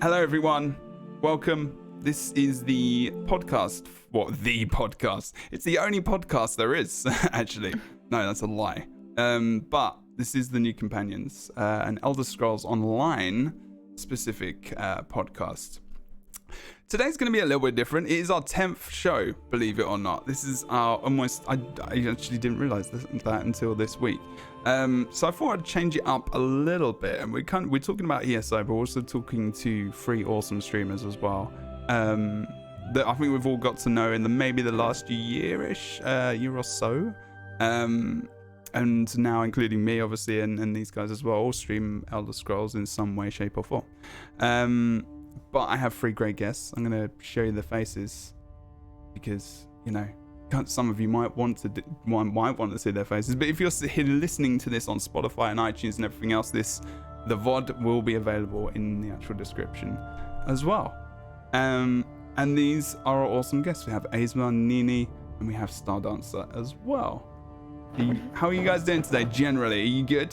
Hello, everyone. Welcome. This is the podcast. What, the podcast? It's the only podcast there is, actually. No, that's a lie. But this is the New Companions, an Elder Scrolls Online specific podcast. Today's going to be a little bit different. It is our 10th show, believe it or not. This is our almost... I actually didn't realise that until this week. So I thought I'd change it up a little bit. And we're talking about ESO, but we're also talking to 3 awesome streamers as well. That I think we've all got to know in maybe the last year or so. And now including me, obviously, and these guys as well, all stream Elder Scrolls in some way, shape or form. But I have 3 great guests. I'm going to show you their faces because, you know, some of you might want to see their faces. But if you're listening to this on Spotify and iTunes and everything else, the VOD will be available in the actual description as well. And these are our awesome guests. We have Aesma, Nini, and we have StarDancer as well. How are you guys doing today generally? Are you good?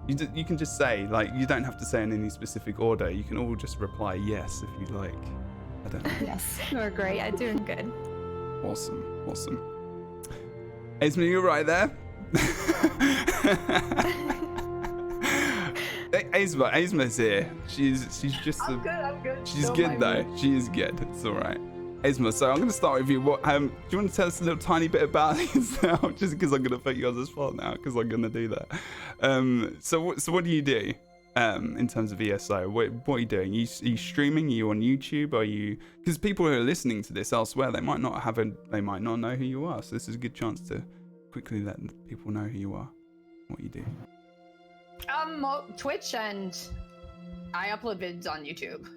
You can just say, like, you don't have to say in any specific order. You can all just reply yes if you like. I don't know. Yes, we're great. Yeah, doing good. Awesome. Aesma, you right there? Aesma's here. She's just I'm good. She's good though. She is good. It's all right. Aesma, so I'm going to start with you. Do you want to tell us a little tiny bit about yourself? Just because I'm going to put you on the spot now, because I'm going to do that. So what do you do in terms of ESO? What are you doing? Are you streaming? Are you on YouTube? Are you? Because people who are listening to this elsewhere, they might not know who you are. So this is a good chance to quickly let people know who you are, what you do. Twitch, and I upload vids on YouTube.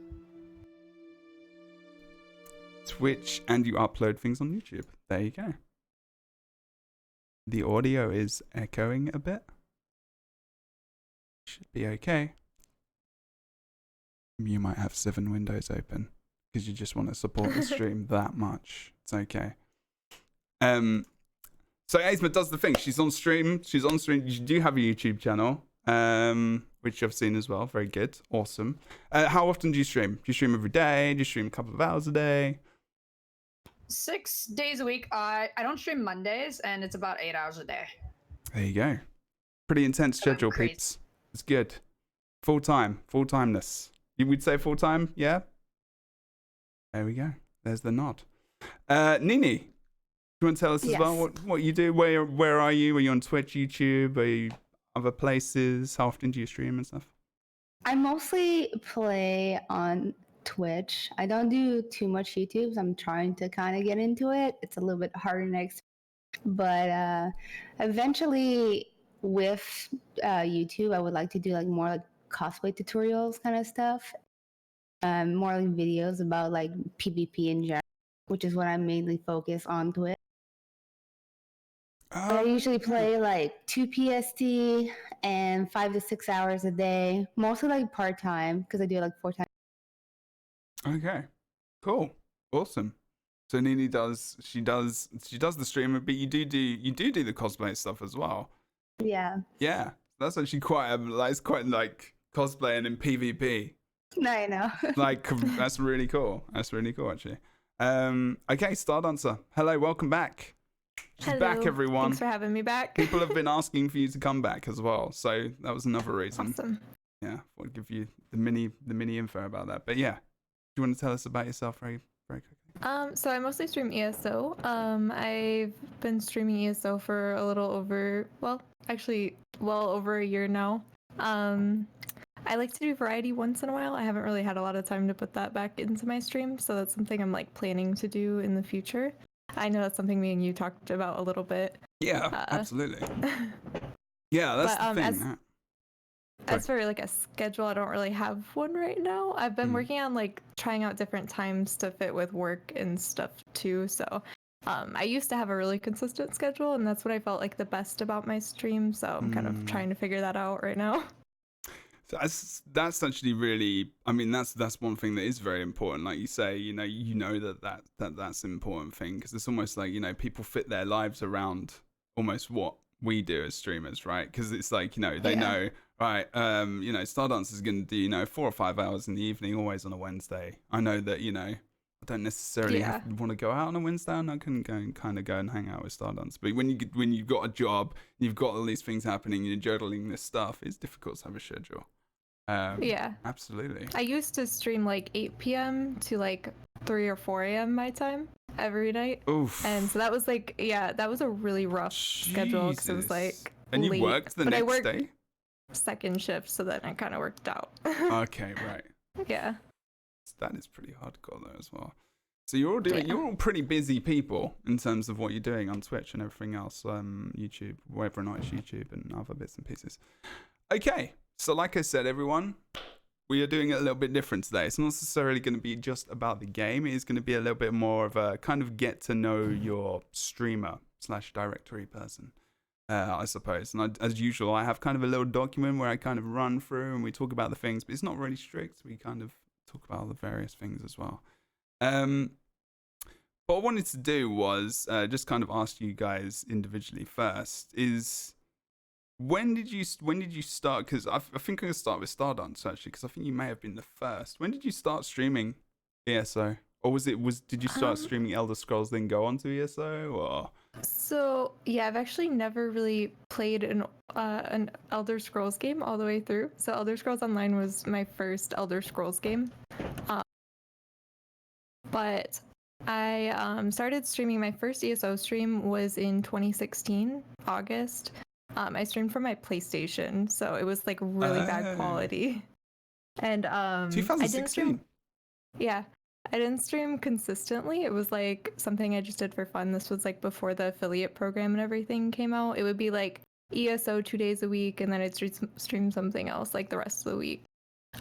Twitch, and you upload things on YouTube. There you go. The audio is echoing a bit. Should be okay. You might have 7 windows open because you just want to support the stream that much. It's okay. So Aesma does the thing. She's on stream. You do have a YouTube channel, which I've seen as well. Very good. Awesome. How often do you stream? Do you stream every day? Do you stream a couple of hours a day? 6 days a week. I don't stream Mondays, and it's about 8 hours a day. There you go. Pretty intense schedule, peeps. It's good. Full-timeness. You would say full-time? Yeah? There we go. There's the nod. Nini, do you want to tell us as well what you do? Where are you? Are you on Twitch, YouTube? Are you other places? How often do you stream and stuff? I mostly play on Twitch. I don't do too much YouTube. I'm trying to kind of get into it. It's a little bit harder next, but eventually with YouTube, I would like to do like more like cosplay tutorials kind of stuff, more like videos about like PvP in general, which is what I mainly focus on Twitch. I usually play like 2 PST and 5 to 6 hours a day, mostly like part-time because I do like 4 times. Okay, cool, awesome. So Nini does the streaming, but you do the cosplay stuff as well. Yeah. Yeah, that's actually quite like cosplaying in PvP. No, I know. Like that's really cool. That's really cool actually. Okay, StarDancer. Hello, welcome back. She's back, everyone. Thanks for having me back. People have been asking for you to come back as well, so that was another reason. Awesome. Yeah, I'll give you the mini info about that. But yeah, do you want to tell us about yourself very quickly? So I mostly stream ESO. I've been streaming ESO for a little over, well over a year now. I like to do variety once in a while. I haven't really had a lot of time to put that back into my stream, so that's something I'm like planning to do in the future. I know that's something me and you talked about a little bit. Yeah, absolutely. Yeah, that's the thing. As for like a schedule, I don't really have one right now. I've been working on like trying out different times to fit with work and stuff too. So I used to have a really consistent schedule, and that's what I felt like the best about my stream. So I'm kind of trying to figure that out right now. So that's actually really, I mean, that's one thing that is very important. Like you say, that's an important thing, because it's almost like, people fit their lives around almost what we do as streamers, right? Because it's like, they know, right, StarDancer is going to do, 4 or 5 hours in the evening, always on a Wednesday. I know that, I don't necessarily want to go out on a Wednesday, and I can go and hang out with StarDancer. But when you've got a job, you've got all these things happening, you're juggling this stuff, it's difficult to have a schedule. Yeah. Absolutely. I used to stream like 8 p.m. to like 3 or 4 a.m. my time every night. Oof. And so that was like, that was a really rough schedule because it was like And late. you worked the But I next worked day? second shift, so then it kind of worked out. Okay, right. Yeah. That is pretty hardcore though as well. So you're all pretty busy people in terms of what you're doing on Twitch and everything else, YouTube, whether or not it's YouTube and other bits and pieces. Okay, so like I said, everyone, we are doing it a little bit different today. It's not necessarily going to be just about the game. It is going to be a little bit more of a kind of get to know your streamer / directory person, I suppose. And as usual, I have kind of a little document where I kind of run through and we talk about the things, but it's not really strict. We kind of talk about all the various things as well. What I wanted to do was just kind of ask you guys individually first is when did you start? Because I think I'm gonna start with StarDancer actually, because I think you may have been the first. When did you start streaming ESO, or did you start streaming Elder Scrolls then go on to ESO, or? So yeah, I've actually never really played an Elder Scrolls game all the way through. So Elder Scrolls Online was my first Elder Scrolls game, but I started streaming. My first ESO stream was in 2016 August. I streamed from my PlayStation, so it was like really bad quality. And 2016. I didn't stream. Yeah. I didn't stream consistently. It was like something I just did for fun. This was like before the affiliate program and everything came out. It would be like ESO 2 days a week, and then I'd stream something else like the rest of the week.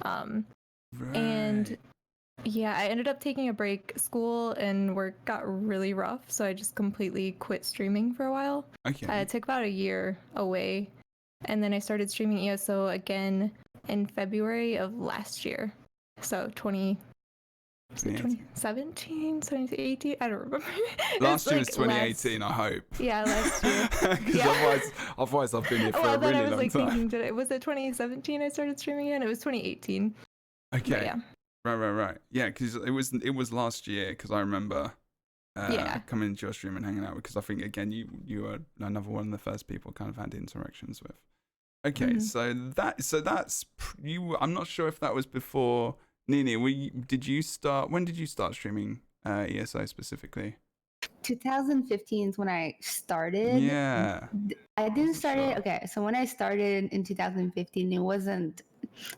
Right. And yeah, I ended up taking a break. School and work got really rough, so I just completely quit streaming for a while. Okay. I took about a year away, and then I started streaming ESO again in February of last year. So 2017, 2018, I don't remember. Last year was 2018, I hope. Yeah, last year. Because otherwise I've been here for a really long time. Thinking today, was it 2017 I started streaming again? It was 2018. Okay. But yeah. Right. Yeah, because it was last year, because I remember coming into your stream and hanging out, because I think again you were another one of the first people kind of had interactions with. Okay, so that's you. I'm not sure if that was before Nini. When did you start streaming ESO specifically? 2015 is when I started. Yeah. I didn't start it. Okay, so when I started in 2015, it wasn't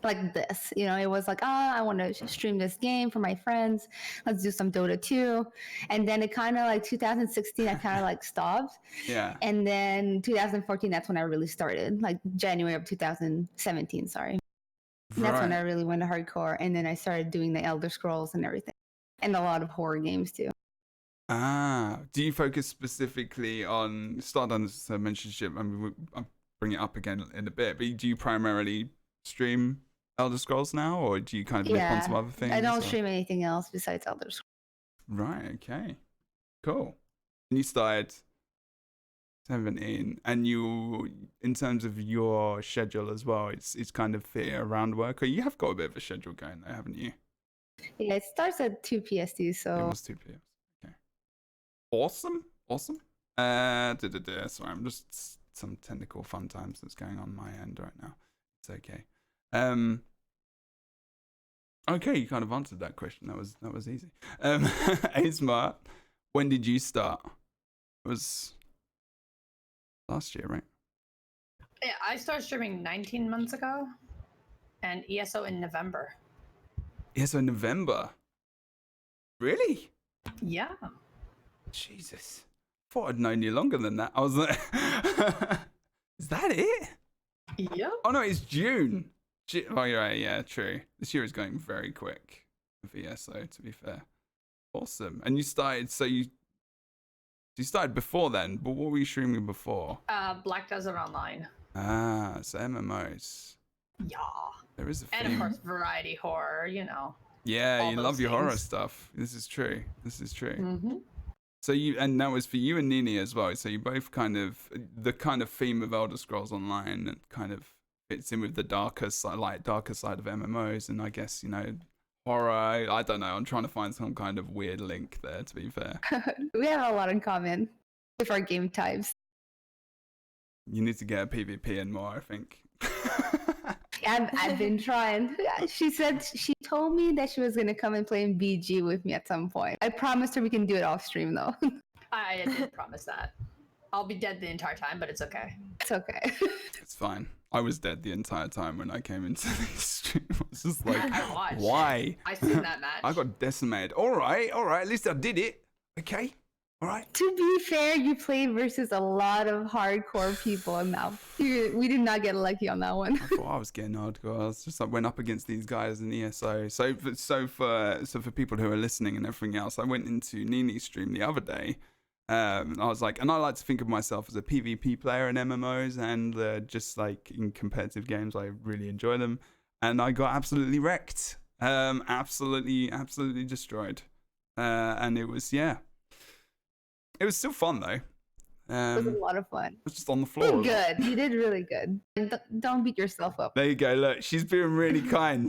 like this. It was like, I want to stream this game for my friends. Let's do some Dota 2. And then it kind of like 2016, I kind of like stopped. Yeah. And then 2014, that's when I really started, like January of 2017, sorry. That's when I really went hardcore. And then I started doing the Elder Scrolls and everything. And a lot of horror games too. Do you focus specifically on StarDancer mentorship? I mean, I'll bring it up again in a bit, but do you primarily stream Elder Scrolls now, or do you kind of nip on some other things? I don't stream anything else besides Elder Scrolls. Right, okay. Cool. And you started 17, and you, in terms of your schedule as well, it's kind of fit around work, or you have got a bit of a schedule going there, haven't you? Yeah, it starts at 2 PST, so... It was 2 p.m. Okay. Awesome. Sorry, I'm just some technical fun times that's going on my end right now. It's okay. Okay, you kind of answered that question. That was easy. Aesma, when did you start? It was last year, right? Yeah, I started streaming 19 months ago, and ESO in November. ESO in November? Really? Yeah. Jesus. I thought I'd known you longer than that. I was like, is that it? Yep. Oh no, it's June. Oh, you're right. Yeah, true. This year is going very quick with ESO, to be fair. Awesome. And you started, so you started before then, but what were you streaming before? Black Desert Online. So MMOs. Yeah. There is a theme. And of course, variety horror, Yeah, all you those love your horror things. stuff. This is true. Mm-hmm. So and that was for you and Nini as well. So you both kind of, the kind of theme of Elder Scrolls Online, and kind of fits in with the darker side of MMOs, and I guess horror. I don't know. I'm trying to find some kind of weird link there. To be fair, We have a lot in common with our game types. you need to get a PvP in more, I think. I've been trying. She told me that she was gonna come and play in BG with me at some point. I promised her we can do it off stream though. I did promise that. I'll be dead the entire time, but it's okay. It's okay. It's fine. I was dead the entire time when I came into the stream. I was just like, I watched. why? I seen that match. I got decimated. All right. At least I did it. Okay. All right. To be fair, you played versus a lot of hardcore people, and now we did not get lucky on that one. I thought I was getting hardcore. I was just like went up against these guys in ESO. So for people who are listening and everything else, I went into Nini's stream the other day. I was like, and I like to think of myself as a PvP player in MMOs, and just like in competitive games, I really enjoy them. And I got absolutely wrecked, absolutely destroyed. And it was it was still fun though. It was a lot of fun. I was just on the You floor. did good. You did really good. And don't beat yourself up. There you go. Look, she's being really kind.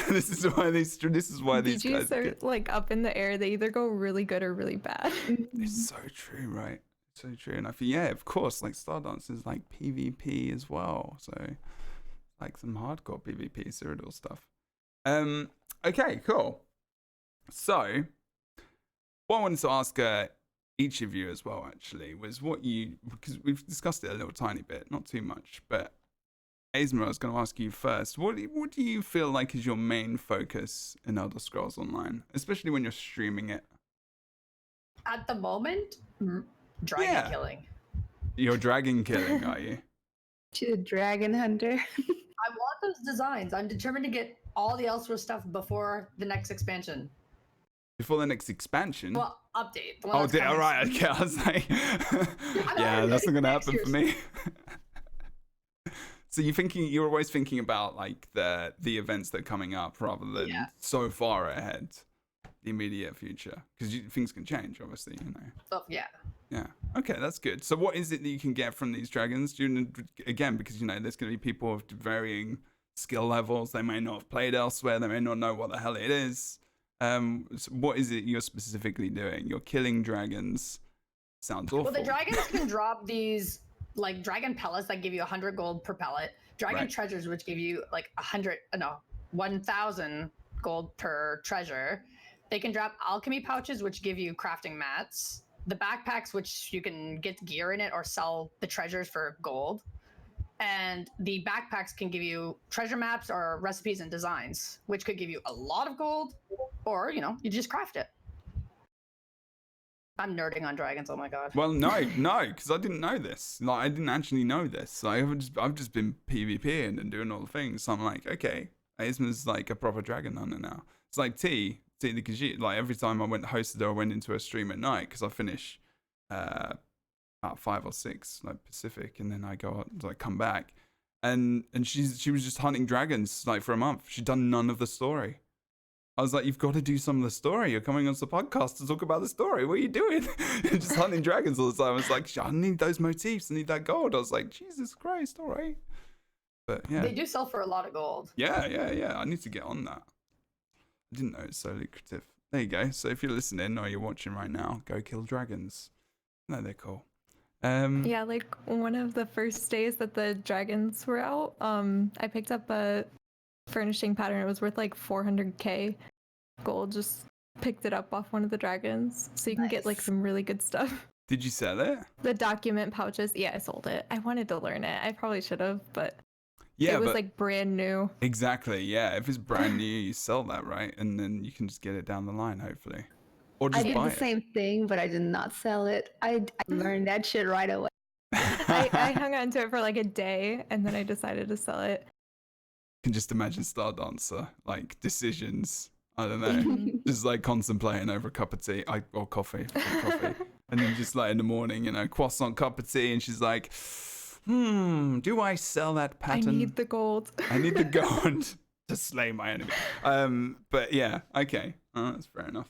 This is why these BGs guys are like up in the air. They either go really good or really bad. It's so true, right? So true. And I feel, of course, like StarDancer is like PvP as well. So like some hardcore PvP Cyrodiil stuff. Okay, cool. So what I wanted to ask each of you as well, actually, was because we've discussed it a little tiny bit, not too much, but Aesma, I was going to ask you first, what do you feel like is your main focus in Elder Scrolls Online, especially when you're streaming it? At the moment, dragon killing. You're dragon killing, are you? She's a dragon hunter. I want those designs. I'm determined to get all the Elsewhere stuff before the next expansion. Before the next expansion? Well, update. The one Oh, that's coming all right. soon. Okay, I was like, yeah, already that's not going to next happen for year's. me. So you're always thinking about like the events that are coming up rather than so far ahead, the immediate future, because things can change, obviously, Oh, yeah. Yeah. Okay, that's good. So what is it that you can get from these dragons? Again, because there's going to be people of varying skill levels. They may not have played elsewhere. They may not know what the hell it is. So what is it you're specifically doing? You're killing dragons. Sounds awful. Well, the dragons can drop these like dragon pellets that give you 100 gold per pellet. Dragon treasures, which give you like 1,000 gold per treasure. They can drop alchemy pouches, which give you crafting mats. The backpacks, which you can get gear in it or sell the treasures for gold. And the backpacks can give you treasure maps or recipes and designs, which could give you a lot of gold, or you just craft it. I'm nerding on dragons. Oh my god. Well, no, because I didn't know this. Like, I didn't actually know this. I've just been PvPing and doing all the things. So I'm like, okay, Aesma's like a proper dragon hunter now. It's like T because like every time I hosted her, I went into a stream at night because I finish at 5 or 6 like Pacific, and then I go out, like come back, and she was just hunting dragons like for a month. She'd done none of the story. I was like, you've got to do some of the story. You're coming on the podcast to talk about the story. What are you doing? You're just hunting dragons all the time. I was like, I need those motifs. I need that gold. I was like, Jesus Christ, all right. But yeah. They do sell for a lot of gold. Yeah. I need to get on that. I didn't know it's so lucrative. There you go. So if you're listening or you're watching right now, go kill dragons. No, they're cool. Yeah, like one of the first days that the dragons were out, I picked up a furnishing pattern. It was worth like 400k gold. Just picked it up off one of the dragons, so you can get like some really good stuff. Did you sell it? The document pouches, yeah, I sold it. I wanted to learn it. I probably should have, but yeah, it was like brand new. Exactly. Yeah, if it's brand new, you sell that, right? And then you can just get it down the line, hopefully. Or just I did buy the same thing, but I did not sell it. I learned that shit right away. I hung on to it for like a day, and then I decided to sell it. Can just imagine StarDancer, like decisions. I don't know, just like contemplating over a cup of tea or coffee, and then just like in the morning, croissant cup of tea, and she's like, do I sell that pattern? I need the gold. I need the gold to slay my enemy. But yeah, okay, that's fair enough.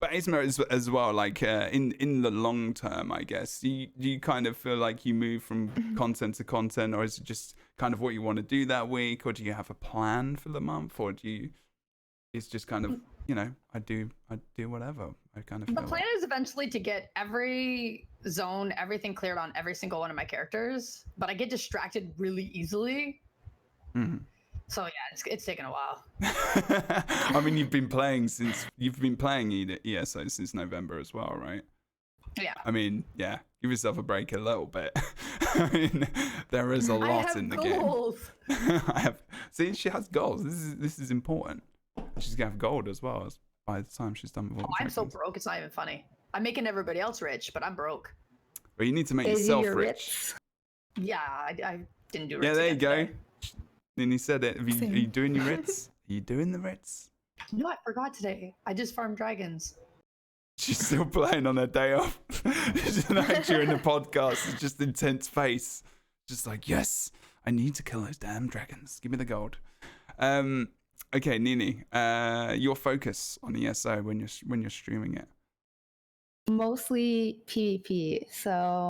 But Aesma as well, like in the long term, I guess, do you kind of feel like you move from content to content, or is it just kind of what you want to do that week, or do you have a plan for the month, or it's just kind of, I do whatever. I kind of feel The plan is eventually to get every zone, everything cleared on every single one of my characters, but I get distracted really easily. Mm-hmm. So yeah, it's taken a while. I mean, you've been playing ESO since November as well, right? Yeah. I mean, yeah, give yourself a break a little bit. I mean, there is a lot in the goals. game. See, she has goals. This is important. She's gonna have gold as well by the time she's done with all the I'm so dragons. broke, it's not even funny. I'm making everybody else rich, but I'm broke. But you need to make Is yourself your rich. Yeah, I didn't do. Yeah, Ritz there you again go. today. Nini said it. Are you doing your Ritz? Are you doing the Ritz? No, I forgot today. I just farmed dragons. She's still playing on her day off. During the podcast, it's just intense face. Just like, yes, I need to kill those damn dragons. Give me the gold. Okay, Nini, your focus on ESO when you're streaming it. Mostly PvP. So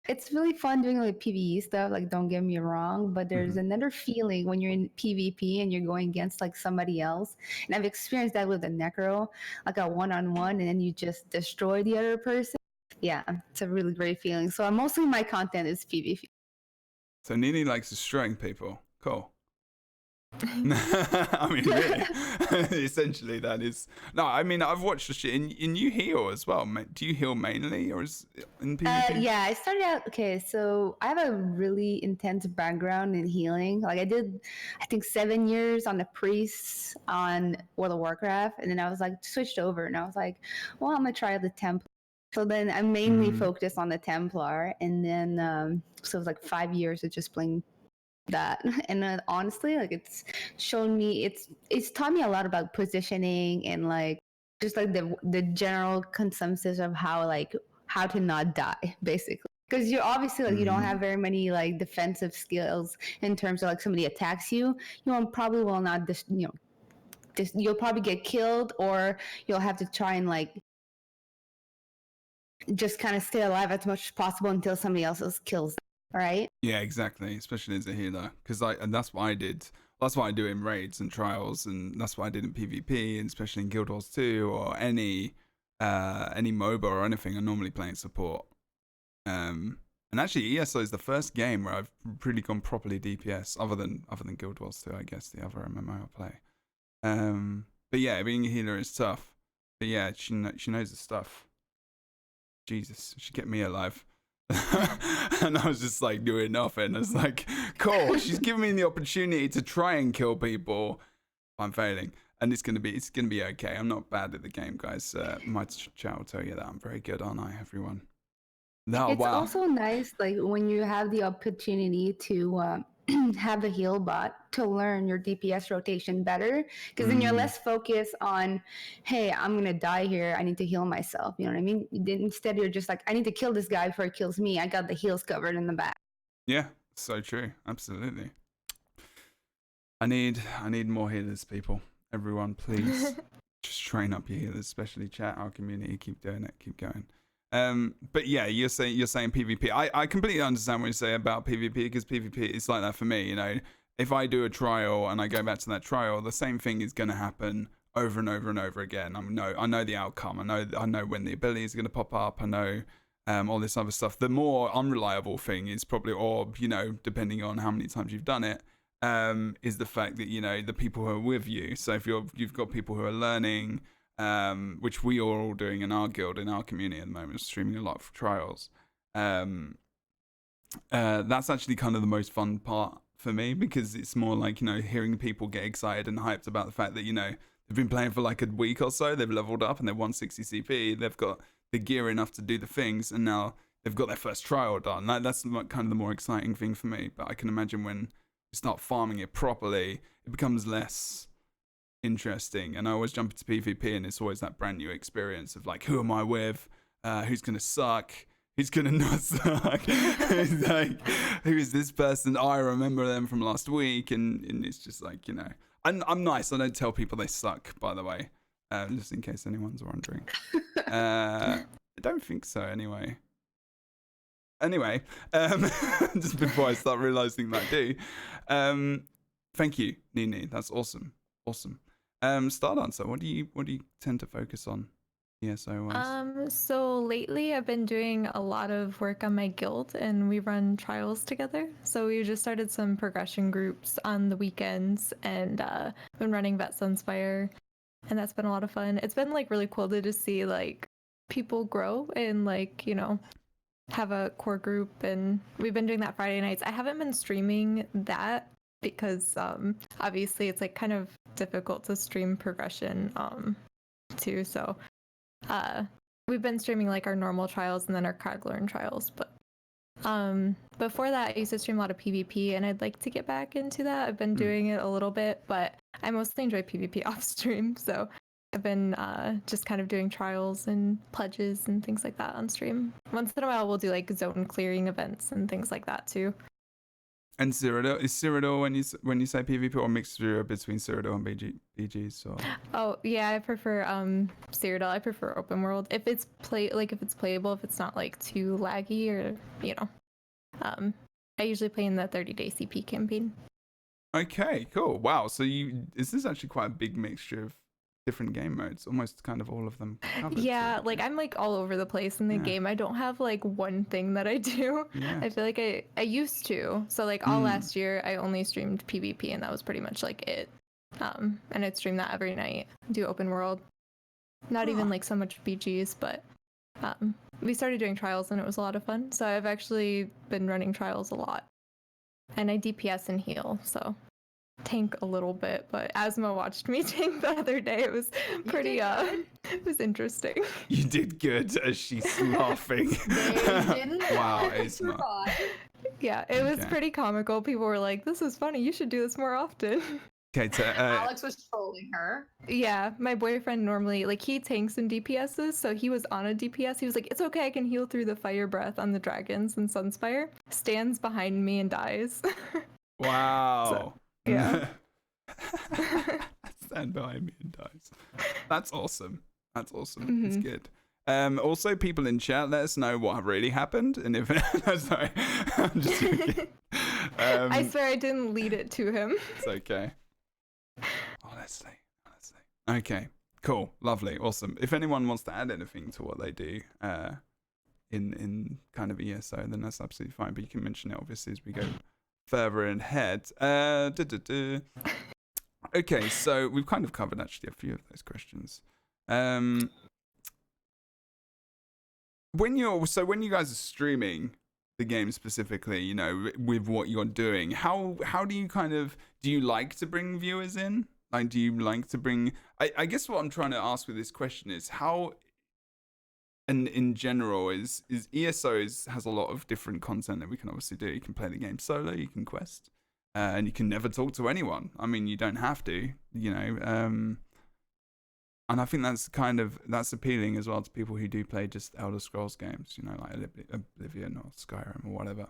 it's really fun doing like PvE stuff, like don't get me wrong, but there's another feeling when you're in PvP and you're going against like somebody else. And I've experienced that with the Necro, like a one-on-one, and then you just destroy the other person. Yeah, it's a really great feeling. So mostly my content is PvP. So Nini likes destroying people. Cool. I mean, really, essentially that is. No, I mean, I've watched the shit, and you heal as well. Do you heal mainly, or is it in PvP? Yeah, I started out. Okay, so I have a really intense background in healing. Like I did, I think 7 years on the priests on World of Warcraft, and then I was like switched over, and I was like, well, I'm gonna try the Templar. So then I mainly focused on the Templar, and then so it was like 5 years of just playing that. And honestly, like it's shown me, it's taught me a lot about positioning and like just like the general consensus of how to not die, basically, because you're obviously like you don't have very many like defensive skills in terms of like somebody attacks you, probably will not you'll probably get killed, or you'll have to try and like just kind of stay alive as much as possible until somebody else kills them, right? Yeah, exactly. Especially as a healer, and that's what I did. That's what I do in raids and trials, and that's what I did in PvP, and especially in Guild Wars 2 or any MOBA or anything. I'm normally playing support. And actually, ESO is the first game where I've really gone properly DPS, other than Guild Wars 2, I guess, the other MMO I play. But yeah, being a healer is tough. But yeah, she knows the stuff. Jesus, she kept me alive. And I was just like doing nothing. It's like, cool, she's giving me the opportunity to try and kill people. I'm failing, and it's gonna be okay. I'm not bad at the game, guys. My chat will tell you that I'm very good, aren't I, everyone? No, It's wow. also nice, like when you have the opportunity to have a heal bot to learn your DPS rotation better, because then you're less focused on, hey, I'm gonna die here, I need to heal myself. You know what I mean? Instead, you're just like, I need to kill this guy before he kills me. I got the heals covered in the back. Yeah, so true. Absolutely. I need more healers, people. Everyone, please just train up your healers, especially chat, our community. Keep doing it. Keep going. But yeah, you're saying PvP. I completely understand what you say about PvP, because PvP is like that for me. If I do a trial and I go back to that trial, the same thing is going to happen over and over and over again. I know the outcome. I know when the abilities are going to pop up. I know all this other stuff. The more unreliable thing is probably, or depending on how many times you've done it, is the fact that the people who are with you. So if you've got people who are learning. Which we are all doing in our guild, in our community at the moment, streaming a lot for trials. That's actually kind of the most fun part for me, because it's more like, hearing people get excited and hyped about the fact that, they've been playing for like a week or so, they've leveled up and they're 160 CP, they've got the gear enough to do the things, and now they've got their first trial done. That's kind of the more exciting thing for me. But I can imagine when you start farming it properly, it becomes less interesting. And I always jump into PvP, and it's always that brand new experience of like, who am I with? Who's gonna suck? Who's gonna not suck? It's like, who is this person? I remember them from last week, and it's just like, I'm nice. I don't tell people they suck, by the way. just in case anyone's wondering. I don't think so, anyway. Anyway, just before I start realizing that I do, thank you, Nini. That's awesome. StarDancer, what do you tend to focus on, ESO wise? So lately I've been doing a lot of work on my guild, and we run trials together. So we just started some progression groups on the weekends, and been running Vet Sunspire, and that's been a lot of fun. It's been like really cool to just see like people grow and like, you know, have a core group, and we've been doing that Friday nights. I haven't been streaming that because obviously it's like kind of difficult to stream progression too. So we've been streaming like our normal trials and then our crag learn trials, but before that I used to stream a lot of PvP, and I'd like to get back into that. I've been doing it a little bit, but I mostly enjoy PvP off stream, so I've been just kind of doing trials and pledges and things like that on stream. Once in a while we'll do like zone clearing events and things like that too. And Cyrodiil, is Cyrodiil when you say PvP, or mixture between Cyrodiil and BGs? Or? Oh yeah, I prefer Cyrodiil. I prefer open world if it's playable, if it's not like too laggy, or you know. I usually play in the 30-day CP campaign. Okay, cool. Wow. So this is actually quite a big mixture of different game modes, almost kind of all of them covered. Yeah, like I'm like all over the place in the game. I don't have like one thing that I do. Yeah. I feel like I used to. So like all last year I only streamed PvP, and that was pretty much like it. And I'd stream that every night, do open world. Not even like so much BGs, but we started doing trials and it was a lot of fun. So I've actually been running trials a lot. And I DPS and heal, so tank a little bit, but Aesma watched me tank the other day. It was pretty it was interesting. You did good, as she's laughing. Wow, Aesma. Yeah, it was pretty comical. People were like, "This is funny. You should do this more often." Okay, Alex was trolling her. Yeah, my boyfriend normally like he tanks in DPSs, so he was on a DPS. He was like, "It's okay, I can heal through the fire breath on the dragons and Sunspire." Stands behind me and dies. Wow. So, yeah. Stand behind me and dies. That's awesome. That's awesome. Mm-hmm. It's good. Also, people in chat, let us know what really happened, and if no, sorry, I'm just joking. I swear I didn't lead it to him. It's okay. Honestly. Okay, cool, lovely, awesome. If anyone wants to add anything to what they do, in kind of ESO, then that's absolutely fine. But you can mention it obviously as we go further ahead. Okay, so we've kind of covered actually a few of those questions. When you guys are streaming the game specifically, you know, with what you're doing, how do you like to bring viewers in? Like, do you like to bring? I guess what I'm trying to ask with this question is how. And in general, is ESO has a lot of different content that we can obviously do. You can play the game solo, you can quest, and you can never talk to anyone. I mean, you don't have to, you know. And I think that's appealing as well to people who do play just Elder Scrolls games, you know, like Oblivion or Skyrim or whatever,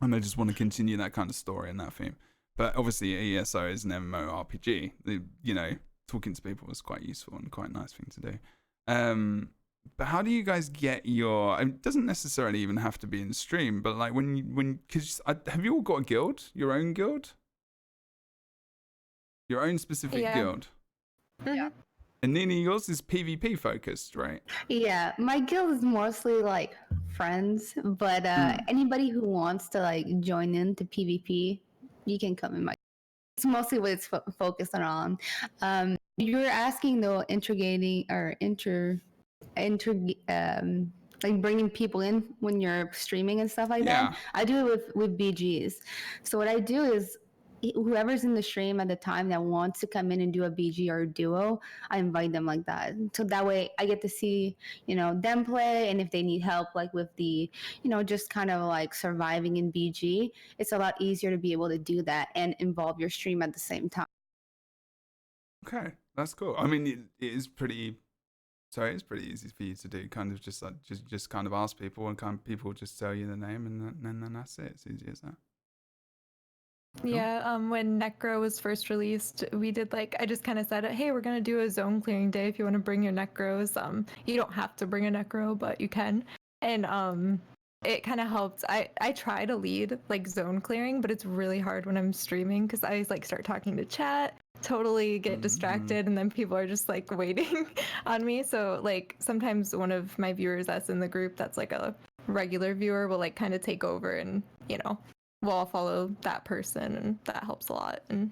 and they just want to continue that kind of story and that theme. But obviously, ESO is an MMORPG. You know, talking to people is quite useful and quite a nice thing to do. But how do you guys get your? It doesn't necessarily even have to be in stream, but like because have you all got a guild, your own guild, your own specific guild? Yeah. And Nini, yours is PvP focused, right? Yeah, my guild is mostly like friends, but anybody who wants to like join into PvP, you can come in my. It's mostly what it's focused on. You were asking though, integrating or like bringing people in when you're streaming and stuff like that. I do it with BGs. So what I do is whoever's in the stream at the time that wants to come in and do a BG or a duo, I invite them like that. So that way I get to see, you know, them play, and if they need help like with the, you know, just kind of like surviving in BG, it's a lot easier to be able to do that and involve your stream at the same time. Okay, that's cool. I mean, it is pretty. Sorry, it's pretty easy for you to do. Kind of just like just kind of ask people, and kind of people just tell you the name, and then that's it. It's easy as that. Yeah, when Necro was first released, we did like I just kind of said, "Hey, we're gonna do a zone clearing day. If you want to bring your Necros, you don't have to bring a Necro, but you can." And it kind of helped. I try to lead like zone clearing, but it's really hard when I'm streaming because I like start talking to chat, totally get distracted, and then people are just like waiting on me. So like sometimes one of my viewers that's in the group that's like a regular viewer will like kind of take over and we'll all follow that person, and that helps a lot. And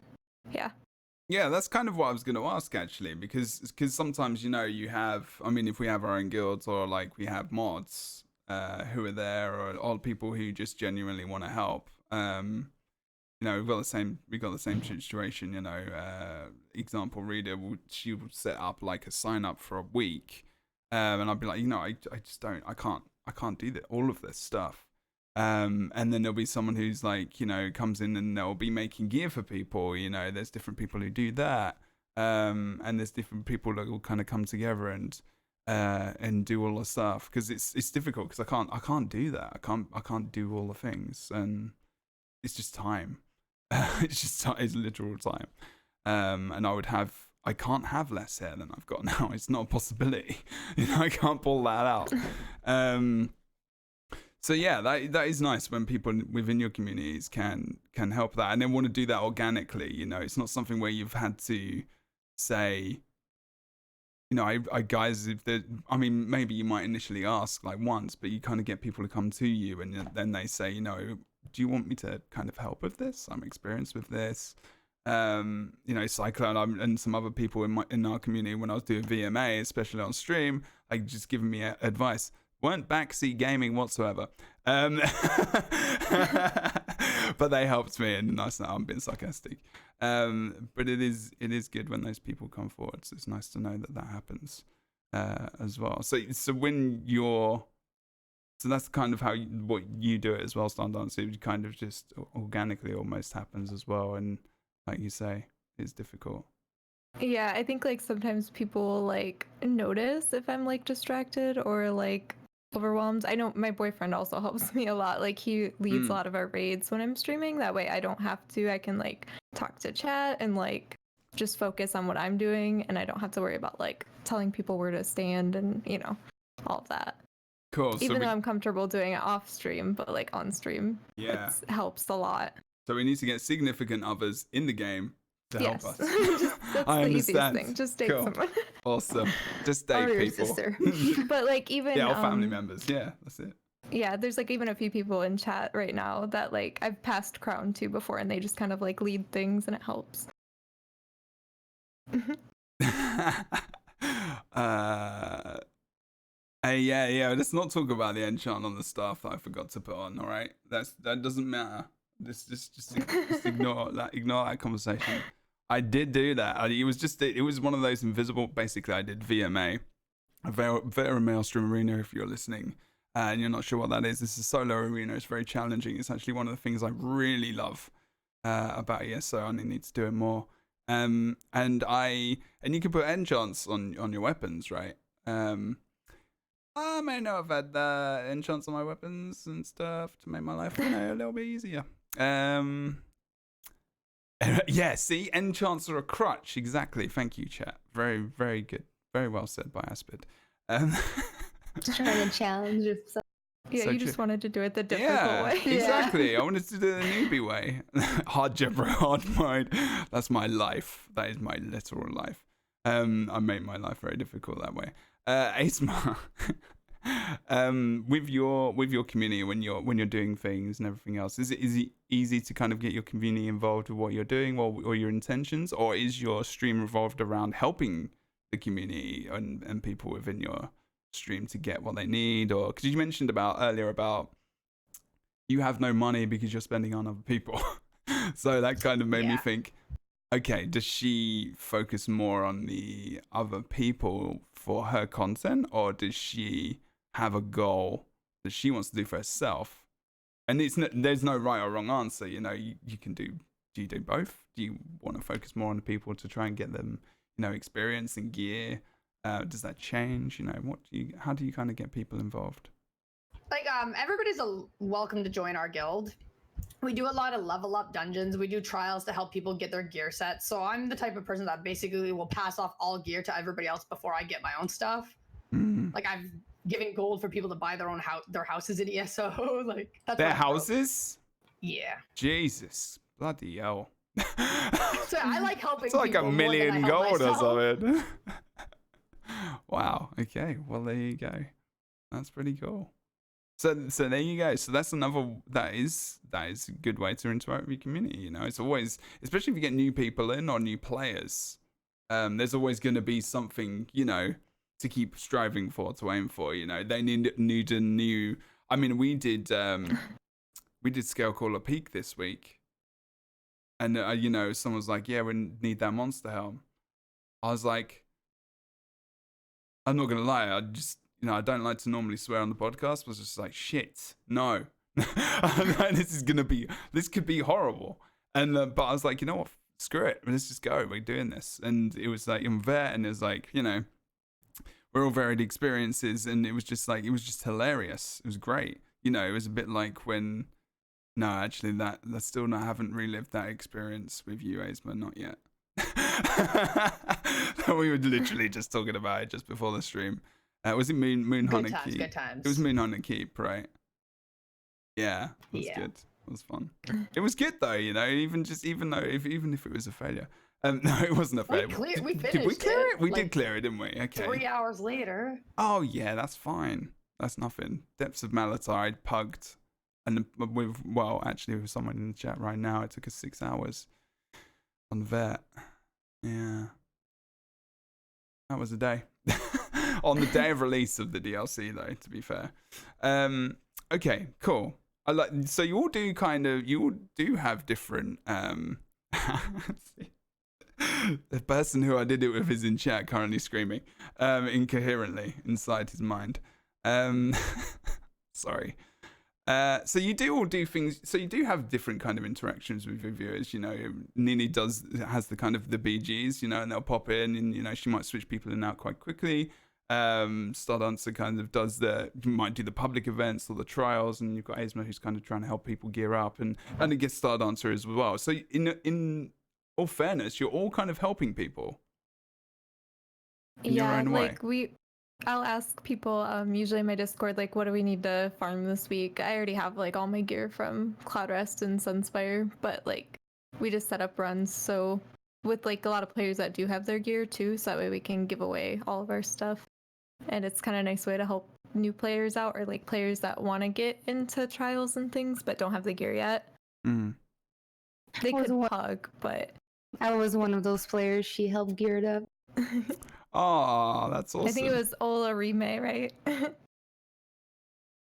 Yeah, that's kind of what I was going to ask actually, because sometimes you have, I mean, if we have our own guilds or like we have mods who are there, or people who just genuinely want to help. We've got the same situation. Example reader, she would set up like a sign up for a week, and I'd be like, I can't do all of this stuff. And then there'll be someone who's like, comes in and they'll be making gear for people. There's different people who do that. And there's different people that will kind of come together and do all the stuff, because it's difficult, because I can't do that. I can't do all the things, and it's just time. It's literal time. And I can't have less hair than I've got now. It's not a possibility. I can't pull that out. So yeah, that is nice when people within your communities can help that, and they want to do that organically. It's not something where you've had to say, I guys, maybe you might initially ask like once, but you kind of get people to come to you, and then they say, do you want me to kind of help with this? I'm experienced with this. Cyclone and some other people in our community, when I was doing VMA, especially on stream, like just giving me advice. Weren't backseat gaming whatsoever, but they helped me, and nice. Now I'm being sarcastic, but it is good when those people come forward. So it's nice to know that happens as well. So when that's kind of what you do it as well, StarDancer. It kind of just organically almost happens as well, and like you say, it's difficult. Yeah, I think like sometimes people will like notice if I'm like distracted or like overwhelmed. I know my boyfriend also helps me a lot. Like he leads a lot of our raids when I'm streaming. That way I don't have to. I can like talk to chat and like just focus on what I'm doing, and I don't have to worry about like telling people where to stand and all of that. Cool. Even though I'm comfortable doing it off stream, but like on stream, it helps a a lot. So we need to get significant others in the game to help us. That's I the understand. easiest thing. Just date someone. Awesome. Just date or your people. sister. But like even or family members. Yeah, that's it. Yeah, there's like even a few people in chat right now that like I've passed crown to before, and they just kind of like lead things, and it helps. Yeah. Let's not talk about the enchant on the staff that I forgot to put on. All right, that doesn't matter. Just ignore that. Ignore that conversation. I did do that. It was one of those invisible. Basically, I did VMA, a veteran maelstrom arena. If you're listening and you're not sure what that is, this is a solo arena. It's very challenging. It's actually one of the things I really love about ESO. I need to do it more. And you can put enchants on your weapons, right? I may not have had enchants on my weapons and stuff to make my life a little bit easier. Yeah, see, enchants are a crutch. Exactly. Thank you, chat. Very, very good. Very well said by Aspid. Just trying to challenge yourself. Yeah, So you true. just wanted to do it the difficult way. Exactly. I wanted to do it the newbie way. Hard Jebra, hard mode. That's my life. That is my literal life. I make my life very difficult that way. Aesma, with your community, when you're doing things and everything else, is it easy to kind of get your community involved with what you're doing or your intentions, or is your stream revolved around helping the community and people within your stream to get what they need? Or because you mentioned earlier about you have no money because you're spending on other people, so that kind of made me think, okay, does she focus more on the other people for her content, or does she have a goal that she wants to do for herself? And there's no right or wrong answer. You can do. Do you do both? Do you want to focus more on the people to try and get them, experience and gear? Does that change? How do you kind of get people involved? Like, everybody's welcome to join our guild. We do a lot of level up dungeons. We do trials to help people get their gear set. So I'm the type of person that basically will pass off all gear to everybody else before I get my own stuff. Like I've given gold for people to buy their own their houses in ESO. Like that's Their houses? Yeah. Jesus, bloody hell. So I like helping. It's like people $1 more than I million help gold or myself. something. Wow. Okay. Well, there you go. That's pretty cool. So there you go. So that's another. That is a good way to interact with your community. You know, it's always, especially if you get new people in or new players. There's always going to be something, you know, to keep striving for, to aim for. You know, they need a new. I mean, we did Scale Caller Peak this week, and you know, someone's like, "Yeah, we need that monster helm." I was like, I'm not gonna lie, I just, you know, I don't like to normally swear on the podcast. I was just like, shit, no. This could be horrible. And but I was like, you know what? Screw it. Let's just go. We're doing this. And it was like in vet, and it was like, you know, we're all varied experiences, and it was just hilarious. It was great. You know, it was a bit like when. No, actually, that's still not. I haven't relived that experience with you, Aesma, not yet. We were literally just talking about it just before the stream. Was it Moon Hunter Keep? Good times. It was Moon Hunter Keep, right? Yeah, it was good. It was fun. It was good though, you know. Even if it was a failure. No, it wasn't a failure. We finished did we clear it? We like, did clear it, didn't we? Okay. 3 hours later. Oh yeah, that's fine. That's nothing. Depths of Malatide, pugged, and actually with someone in the chat right now, it took us 6 hours on the vet. Yeah. That was a day. On the day of release of the DLC, though, to be fair. Okay, cool. So you all do have different. The person who I did it with is in chat, currently screaming incoherently inside his mind. Sorry. So you do all do things. So you do have different kind of interactions with your viewers. You know, Nini has the kind of the BGs, you know, and they'll pop in, and you know, she might switch people in and out quite quickly. StarDancer kind of might do the public events or the trials, and you've got Aesma who's kind of trying to help people gear up, and it gets StarDancer as well. So in all fairness, you're all kind of helping people. In your own way. I'll ask people, usually in my Discord, like, what do we need to farm this week? I already have, like, all my gear from Cloudrest and Sunspire, but, like, we just set up runs, so with, like, a lot of players that do have their gear, too, so that way we can give away all of our stuff. And it's kind of a nice way to help new players out, or, like, players that want to get into trials and things, but don't have the gear yet. Mm. They could pug, but... I was one of those players she helped gear it up. Oh, that's awesome. I think it was Ola Rime, right?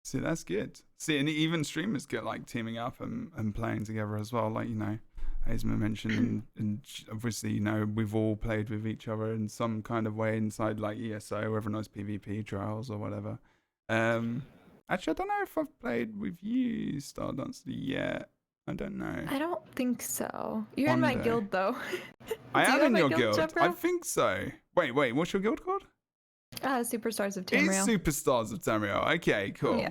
See, that's good. See, and even streamers get like teaming up and playing together as well. Like, you know, Aesma mentioned, and obviously, you know, we've all played with each other in some kind of way inside like ESO, whether or not it's PvP trials or whatever. Actually, I don't know if I've played with you, StarDancer, yet. I don't know. I don't think so. You're in my guild, though. I am in your guild. I think so. Wait, what's your guild called? Superstars of Tamriel. It's Superstars of Tamriel. Okay, cool.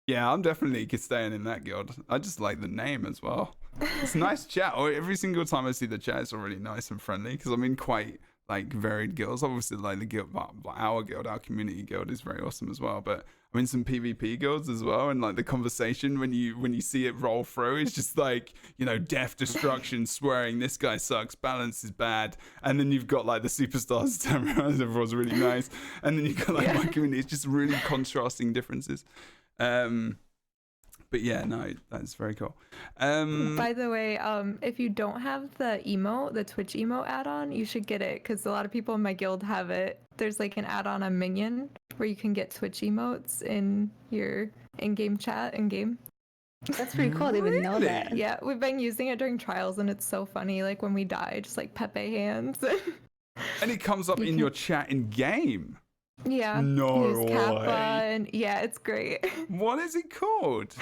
Yeah, I'm definitely staying in that guild. I just like the name as well. It's a nice chat. Every single time I see the chat, it's already nice and friendly because I'm in quite like varied guilds. Obviously, like the guild, our community guild is very awesome as well. But I'm in some PvP guilds as well, and like the conversation when you see it roll through, it's just like, you know, death, destruction, swearing, this guy sucks, balance is bad, and then you've got like the superstars, everyone's really nice, and then you've got like my community. It's just really contrasting differences. But yeah, no, that's very cool. By the way, if you don't have the Twitch emote add-on, you should get it because a lot of people in my guild have it. There's like an add-on on Minion where you can get Twitch emotes in your in-game chat in-game. That's pretty cool. I didn't even know that. Yeah, we've been using it during trials and it's so funny. Like when we die, just like Pepe hands. And it comes up in your chat in-game. Yeah. No Kappa and yeah, it's great. What is it called?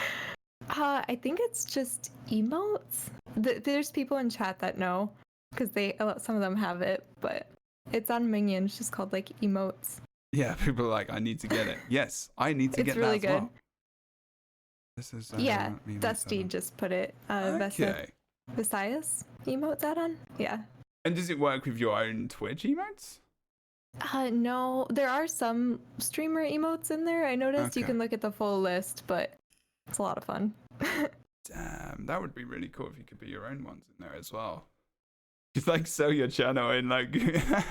I think it's just emotes. There's people in chat that know because some of them have it, but it's on Minion. It's just called like emotes. Yeah, people are like, I need to get it. Yes, I need to get really that as well. This is Yeah, emotes Dusty add-on. just put it. Okay. Visayas emotes add-on. Yeah. And does it work with your own Twitch emotes? No, there are some streamer emotes in there. I noticed you Okay. can look at the full list, but it's a lot of fun. Damn, that would be really cool if you could be your own ones in there as well. Just like sell your channel and like and Yeah,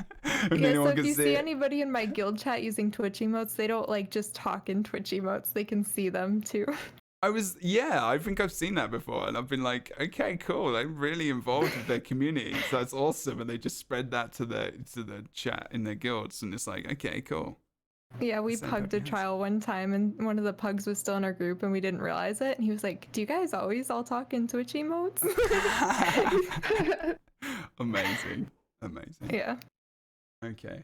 so anyone if can you see see it. anybody in my guild chat using Twitch emotes, they don't like just talk in Twitch emotes. They can see them too. I think I've seen that before, and I've been like, okay, cool. They're really involved with their community, so that's awesome. And they just spread that to the chat in their guilds, and it's like, okay, cool. Yeah, we So pugged a that'd be trial one time, and one of the pugs was still in our group, and we didn't realize it. And he was like, "Do you guys always all talk in Twitch emotes?" Amazing. Yeah. Okay.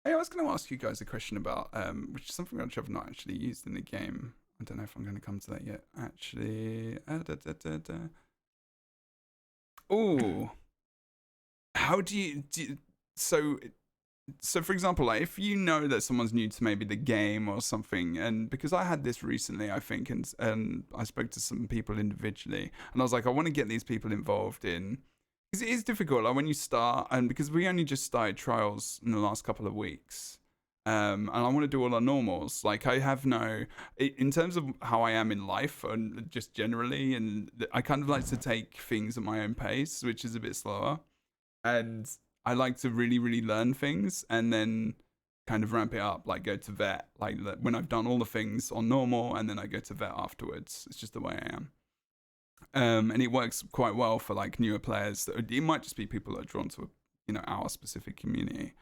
Hey, I was going to ask you guys a question about which is something which I've not actually used in the game. I don't know if I'm going to come to that yet. Actually, oh, how do you so for example, like if you know that someone's new to maybe the game or something, and because I had this recently, I think, and I spoke to some people individually, and I was like, I want to get these people involved in. Because it is difficult, like when you start, and because we only just started trials in the last couple of weeks, and I want to do all our normals. Like I have in terms of how I am in life and just generally, and I kind of like to take things at my own pace, which is a bit slower, and I like to really, really learn things, and then kind of ramp it up, like go to vet, like when I've done all the things on normal, and then I go to vet afterwards. It's just the way I am. And it works quite well for like newer players. It might just be people that are drawn to our specific community.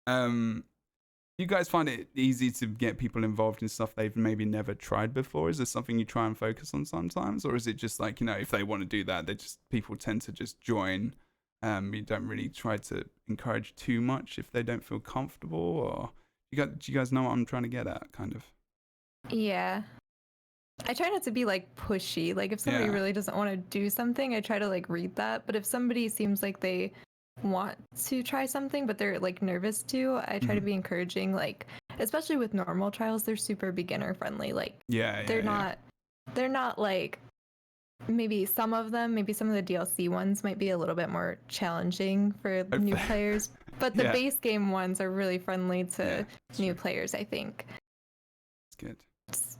You guys find it easy to get people involved in stuff they've maybe never tried before? Is there something you try and focus on sometimes, or is it just like if they want to do that, people tend to just join? You don't really try to encourage too much if they don't feel comfortable, or do you guys know what I'm trying to get at, kind of? Yeah. I try not to be like pushy. Like if somebody really doesn't want to do something, I try to like read that. But if somebody seems like they want to try something but they're like nervous to, I try to be encouraging. Like especially with normal trials, they're super beginner friendly. Like they're not like maybe some of the DLC ones might be a little bit more challenging for new players, but the base game ones are really friendly to new players, I think. It's good.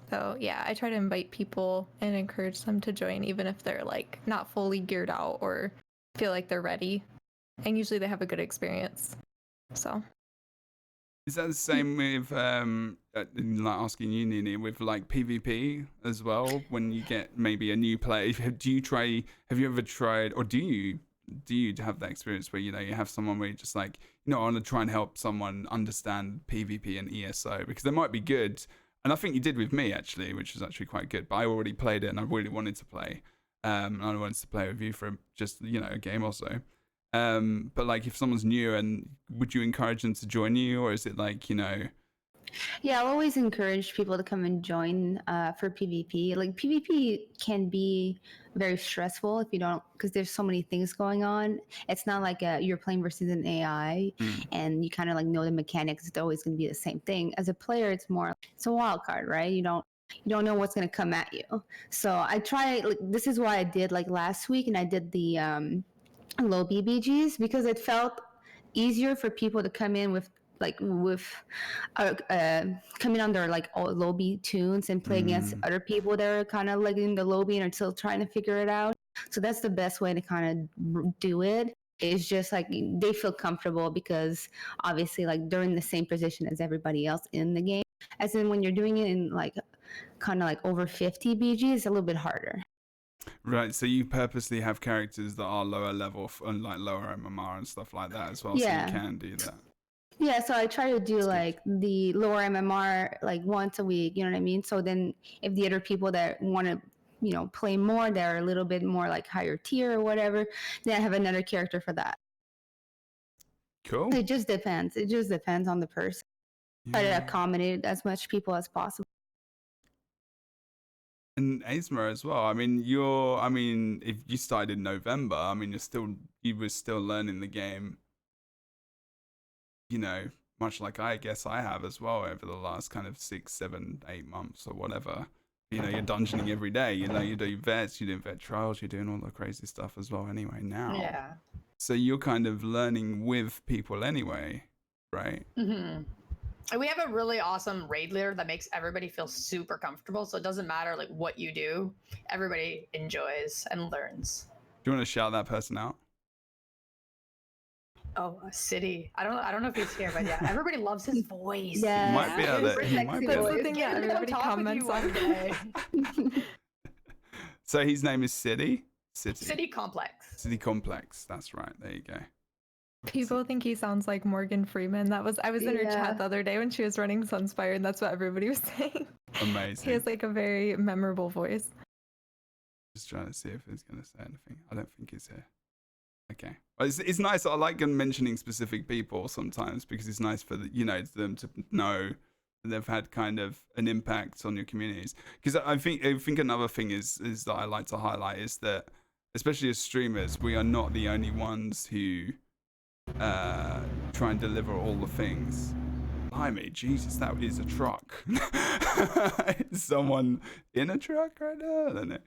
So yeah, I try to invite people and encourage them to join, even if they're like not fully geared out or feel like they're ready. And usually they have a good experience. So is that the same with like asking you, Nini, with like PvP as well? When you get maybe a new player, have you ever tried, or do you have that experience where you have someone where you're just like, I want to try and help someone understand PvP and ESO, because they might be good. And I think you did with me, actually, which was actually quite good. But I already played it, and I really wanted to play. And I wanted to play with you for just, a game or so. But, like, if someone's new, and would you encourage them to join you? Or is it like, Yeah, I'll always encourage people to come and join for PvP. Like, PvP can be very stressful if you don't, because there's so many things going on. It's not like you're playing versus an AI and you kind of like know the mechanics. It's always going to be the same thing. As a player, it's a wild card, right? You don't know what's going to come at you. So I try, like, this is why I did like last week, and I did the low BBGs, because it felt easier for people to come in with coming under like all lobby tunes and play against other people that are kind of like in the lobby and are still trying to figure it out. So that's the best way to kind of do it. It's just like they feel comfortable, because obviously like they're in the same position as everybody else in the game. As in when you're doing it in like kind of like over 50 BG, it's a little bit harder. Right, so you purposely have characters that are lower level and like lower MMR and stuff like that as well, so you can do that. Yeah, so I try to do like the lower MMR like once a week, you know what I mean? So then if the other people that want to, play more, they're a little bit more like higher tier or whatever, then I have another character for that. Cool. It just depends. It just depends on the person. Try to accommodate as much people as possible. And Aesma as well. I mean, if you started in November, you were still learning the game, much like I guess I have as well over the last kind of 6, 7, 8 months or whatever. You know, you're dungeoning every day. You know, you do vets, you do vet trials, you're doing all the crazy stuff as well anyway now. Yeah. So you're kind of learning with people anyway, right? Mm-hmm. And we have a really awesome raid leader that makes everybody feel super comfortable. So it doesn't matter like what you do, everybody enjoys and learns. Do you want to shout that person out? Oh, City. I don't know if he's here, but yeah, everybody loves his voice. Yeah. He might be able to. He might be able That's the to. thing Get that him to everybody talk with you comments on. one day. So his name is City. City Complex. City Complex. That's right. There you go. People think he sounds like Morgan Freeman. I was in her Yeah. chat the other day when she was running Sunspire, and that's what everybody was saying. Amazing. He has like a very memorable voice. Just trying to see if he's going to say anything. I don't think he's here. Okay. Well, it's nice. I like mentioning specific people sometimes because it's nice for them to know that they've had kind of an impact on your communities. Because I think another thing is that I like to highlight is that, especially as streamers, we are not the only ones who try and deliver all the things. Blimey, Jesus, that is a truck. Is someone in a truck right now? I don't know.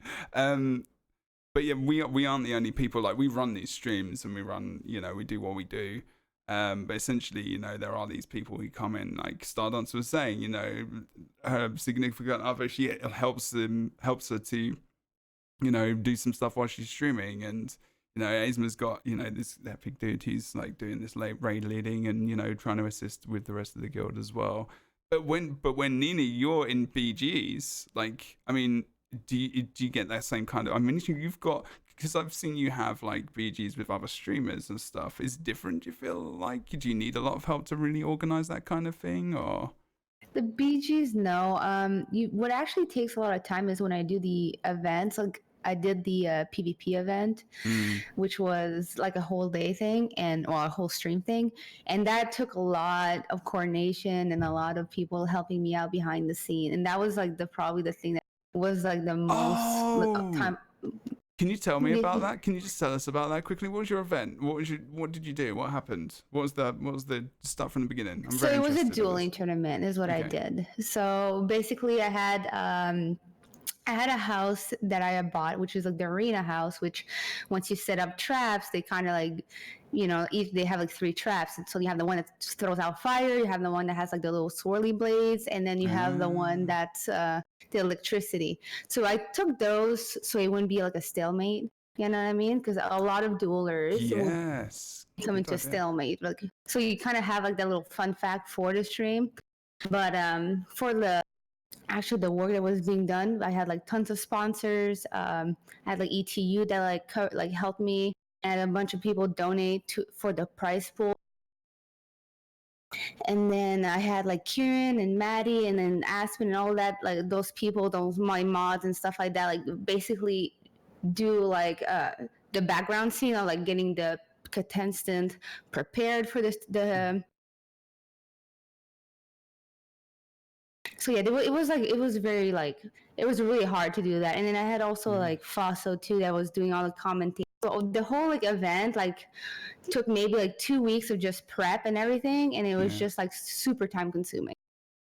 But yeah, we aren't the only people. Like, we run these streams and we run, we do what we do. But essentially, there are these people who come in, like StarDancer was saying, her significant other, she helps her to, do some stuff while she's streaming. And, Aesma's got, this epic dude who's like doing this raid leading and, trying to assist with the rest of the guild as well. But when Nini, you're in BGs, like, I mean, do you get that same kind of, I mean, you've got, because I've seen you have like BGs with other streamers and stuff. Is it different? Do you feel like, do you need a lot of help to really organize that kind of thing, or? The BGs, no. What actually takes a lot of time is when I do the events. Like, I did the PvP event, which was like a whole day thing or a whole stream thing. And that took a lot of coordination and a lot of people helping me out behind the scene. And that was like probably the thing that was like the most time. Can you tell me about that? Can you just tell us about that quickly? What was your event? What did you do? What happened? What was the stuff from the beginning? So it was a dueling tournament is what I did. So basically I had a house that I had bought, which is like the arena house, which once you set up traps, they kind of like, they have like 3 traps. So you have the one that throws out fire, you have the one that has like the little swirly blades, and then you have the one that's the electricity. So I took those so it wouldn't be like a stalemate. You know what I mean? Because a lot of duelers come into a stalemate. Like, so you kind of have like that little fun fact for the stream. But for the work that was being done, I had like tons of sponsors. I had like ETU that like helped me, and a bunch of people donate for the prize pool. And then I had like Kieran and Maddie and then Aspen and all that, like those people, my mods and stuff like that, like basically do like the background scene of like getting the contestant prepared for the so yeah, it was really hard to do that. And then I had also like Fosso too that was doing all the commenting. So the whole like event like took maybe like 2 weeks of just prep and everything, and it was just like super time consuming.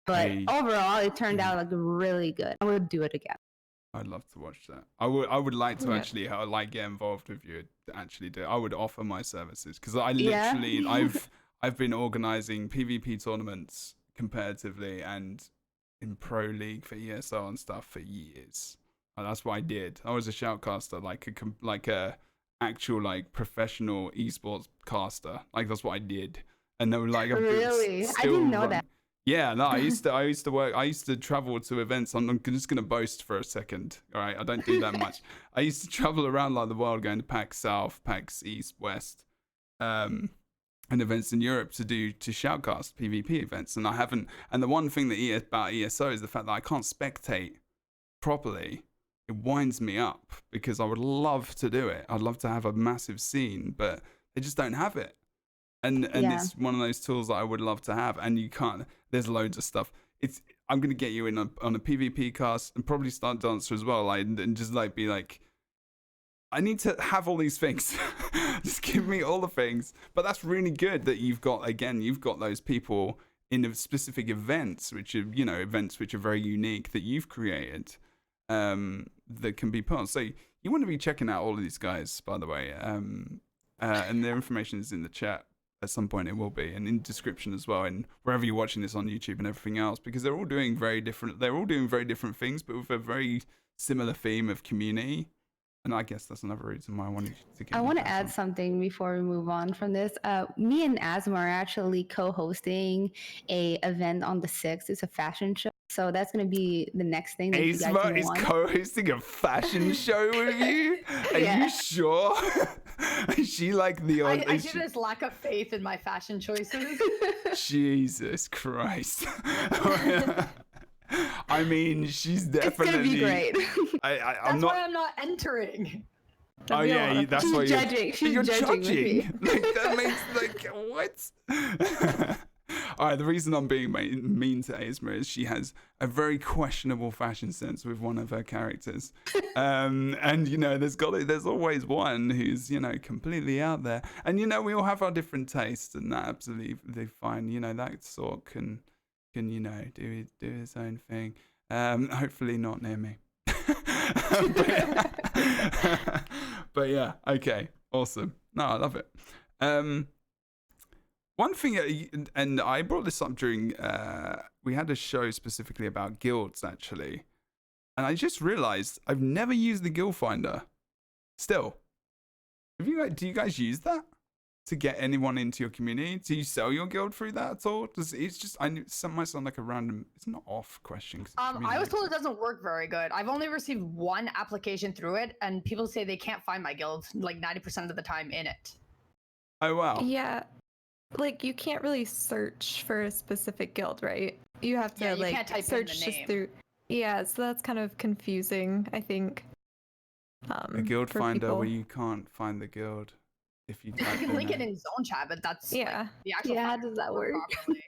But overall, it turned out like really good. I would do it again. I'd love to watch that. I would like to actually get involved with you. Actually, do. I would offer my services because I literally I've been organizing PvP tournaments competitively and in Pro League for ESO and stuff for years. And that's what I did. I was a shoutcaster, like a actual like professional esports caster. Like that's what I did. And they were like, really, I didn't know that. Yeah, no, I used to work. I used to travel to events. I'm just gonna boast for a second. All right, I don't do that much. I used to travel around like the world, going to PAX South, PAX East, West, and events in Europe to shoutcast PvP events. And I haven't. And the one thing about ESO is the fact that I can't spectate properly. It winds me up because I would love to do it. I'd love to have a massive scene, but they just don't have it. And it's one of those tools that I would love to have. And you can't. There's loads of stuff. I'm gonna get you in on a PvP cast and probably StarDancer as well. And just like be like, I need to have all these things. Just give me all the things. But that's really good that you've got those people in the specific events, which are, events which are very unique that you've created, that can be put on. So you want to be checking out all of these guys, by the way. And their information is in the chat. At some point it will be, and in description as well, and wherever you're watching this on YouTube and everything else, because they're all doing very different things, but with a very similar theme of community. And I guess that's another reason why I wanted to get. I want to add something before we move on from this. Me and Aesma are actually co-hosting a event on the 6th. It's a fashion show, so that's going to be the next thing that you guys Aesma is want. co-hosting a fashion show with you? Are you sure? Is she like the odd? I see this lack of faith in my fashion choices. Jesus Christ. I mean, she's definitely. It's gonna be great. I'm That's not. why I'm not entering. Oh yeah, that's She's why judging. you're She's judging with me. Like that makes what? All right, the reason I'm being mean to Aesma is she has a very questionable fashion sense with one of her characters, and there's always one who's completely out there, and we all have our different tastes, and that absolutely fine. That sort can do his own thing. Hopefully not near me. but yeah, okay, awesome. No, I love it. One thing, and I brought this up during we had a show specifically about guilds actually, and I just realized I've never used the guild finder. Still, do you guys use that to get anyone into your community? Do you sell your guild through that at all? I knew some might sound like a random. It's not off question. I was told it doesn't work very good. I've only received one application through it, and people say they can't find my guild like 90% of the time in it. Oh wow. Yeah. Like, you can't really search for a specific guild, right? You have to, you can't type in search the just name. through... Yeah, so that's kind of confusing, I think. A guild for finder people. where you can't find the guild if you type You can link it name. in zone chat, but that's Yeah. like, the actual Yeah, how finder does that doesn't work? properly.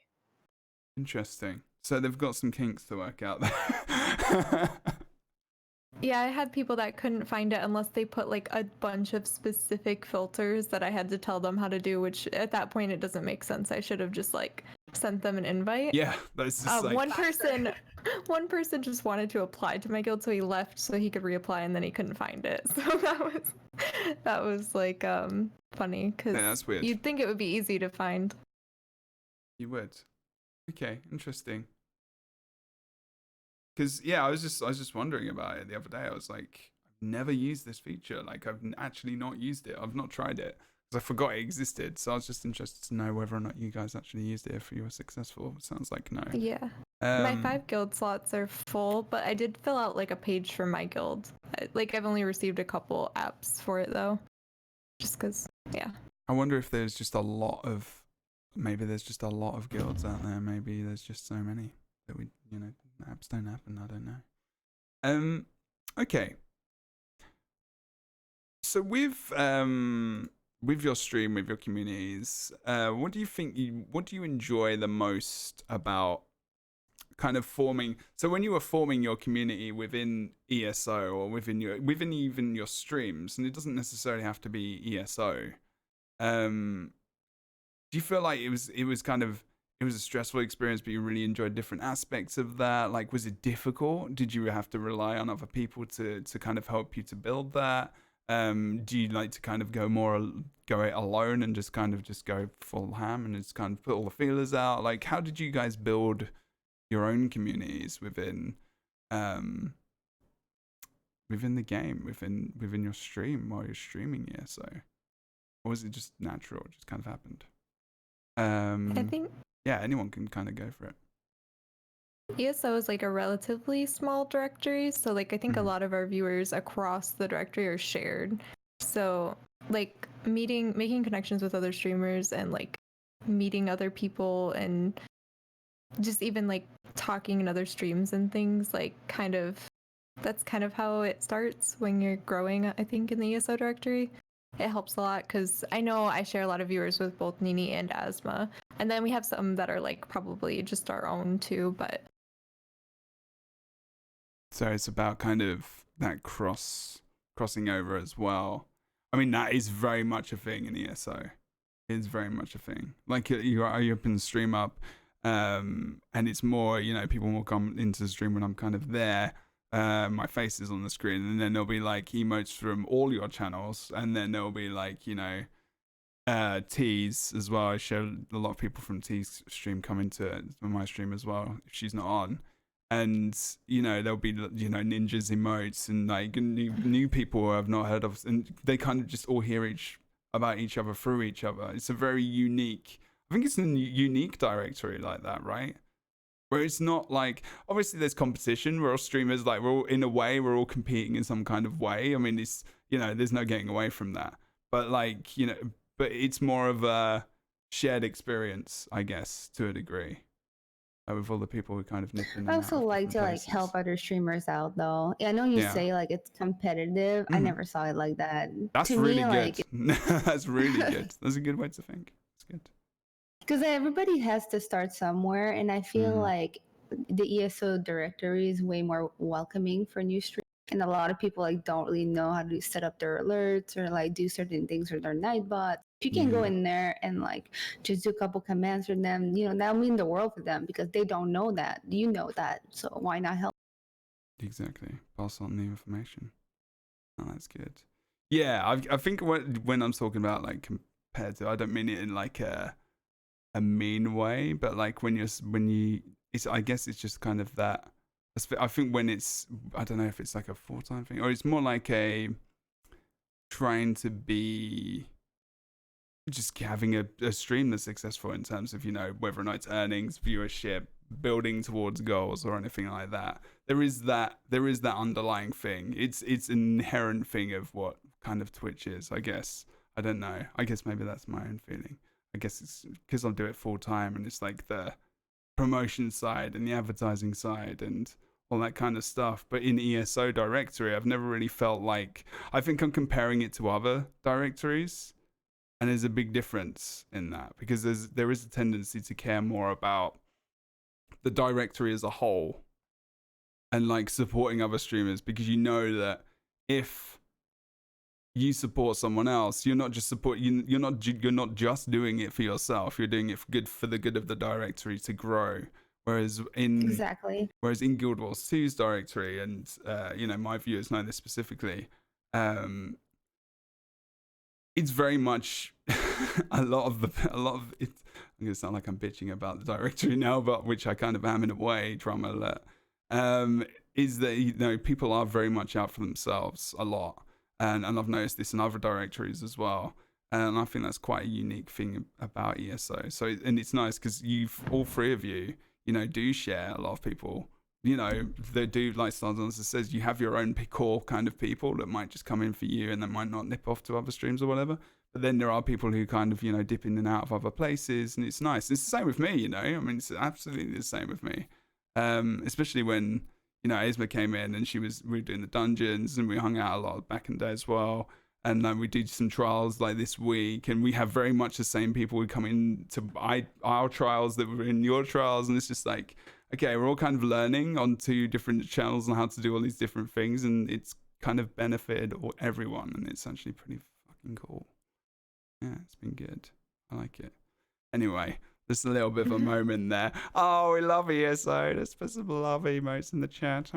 Interesting. So they've got some kinks to work out there. Yeah, I had people that couldn't find it unless they put like a bunch of specific filters that I had to tell them how to do, which at that point it doesn't make sense. I should have just like sent them an invite. Yeah, that's just like one person just wanted to apply to my guild, so he left so he could reapply, and then he couldn't find it. So that was like funny because that's weird. you'd think it would be easy to find. You would. Okay, interesting. Because I was just wondering about it the other day. I was like, I've never used this feature. Like, I've actually not used it. I've not tried it because I forgot it existed. So I was just interested to know whether or not you guys actually used it. If you were successful, sounds like no. Yeah. My 5 guild slots are full, but I did fill out like a page for my guild. Like, I've only received a couple apps for it though, just because. Yeah. I wonder if there's just a lot of guilds out there. Maybe there's just so many that we apps don't happen. I don't know. Okay. So with your stream, with your communities, what do you enjoy the most about kind of forming? So when you were forming your community within ESO or within even your streams, and it doesn't necessarily have to be ESO, do you feel like it was a stressful experience, but you really enjoyed different aspects of that? Like, was it difficult? Did you have to rely on other people to kind of help you to build that? Do you like to kind of go it alone and just go full ham and just kind of put all the feelers out? Like, how did you guys build your own communities within the game, within your stream while you're streaming ESO? Or was it just natural? It just kind of happened? I think yeah, anyone can kind of go for it. ESO is like a relatively small directory, so like I think a lot of our viewers across the directory are shared. So like making connections with other streamers and like meeting other people and just even like talking in other streams and things, like that's kind of how it starts when you're growing, I think, in the ESO directory. It helps a lot because I know I share a lot of viewers with both Nini and Aesma, and then we have some that are like probably just our own too, but so it's about kind of that crossing over as well. I mean, that is very much a thing in ESO. It's very much a thing. Like you open the stream up, and it's more, people will come into the stream when I'm kind of there. My face is on the screen, and then there'll be like emotes from all your channels, and then there'll be like, T's as well. I show a lot of people from T's stream come into my stream as well if she's not on. And there'll be ninjas emotes and like new people who I've not heard of, and they kind of just all hear about each other through each other. It's a very unique, I think it's a unique directory like that, right? Where it's not like, obviously there's competition, we're all streamers, like we're all competing in some kind of way. I mean, it's there's no getting away from that, but like but it's more of a shared experience, I guess, to a degree. With all the people who kind of nip in and I out also of like to different like places. help other streamers out though. I know you Yeah. say like it's competitive. I Mhm. never saw it like that. That's To really me, good. like, That's really good. That's a good way to think. It's good. because everybody has to start somewhere, and I feel Mhm. like the ESO directory is way more welcoming for new streamers. And a lot of people like don't really know how to set up their alerts or like do certain things with their nightbot. If you can go Yeah. in there and like just do a couple commands for them, that'll mean the world for them because they don't know that. You know that, so why not help? Exactly. Pass on the information. Oh, that's good. Yeah, I think when I'm talking about like compared to, I don't mean it in like a mean way, but like when it's, I guess it's just kind of that. I think when it's, I don't know if it's like a full-time thing or it's more like a trying to be just having a stream that's successful in terms of whether or not it's earnings, viewership, building towards goals or anything like that. There is that underlying thing. It's an inherent thing of what kind of Twitch is, I guess. I don't know. I guess maybe that's my own feeling. I guess it's because I'll do it full time and it's like the promotion side and the advertising side and all that kind of stuff. But in ESO directory, I've never really felt like, I think I'm comparing it to other directories. And there's a big difference in that because there is a tendency to care more about the directory as a whole and like supporting other streamers, because that if you support someone else, you're not just you're not just doing it for yourself. You're doing it for the good of the directory to grow. Whereas in Guild Wars 2's directory, and my viewers know this specifically, it's very much a lot of it. I'm gonna sound like I'm bitching about the directory now, but which I kind of am in a way. Drama alert. Is that people are very much out for themselves a lot, and I've noticed this in other directories as well. And I think that's quite a unique thing about ESO. So, and it's nice because all three of you, do share a lot of people. They do, like StarDancer says, you have your own core kind of people that might just come in for you and they might not nip off to other streams or whatever. But then there are people who kind of, dip in and out of other places, and it's nice. It's the same with me, I mean, it's absolutely the same with me. Especially when, Aesma came in and we were doing the dungeons and we hung out a lot back in the day as well. And we did some trials like this week, and we have very much the same people who come in to our trials that were in your trials, and it's just like, okay, we're all kind of learning on two different channels and how to do all these different things, and it's kind of benefited everyone, and it's actually pretty fucking cool. Yeah, it's been good. I like it. Anyway, just a little bit of a moment there. Oh, we love ESO. Let's put some love emotes in the chat.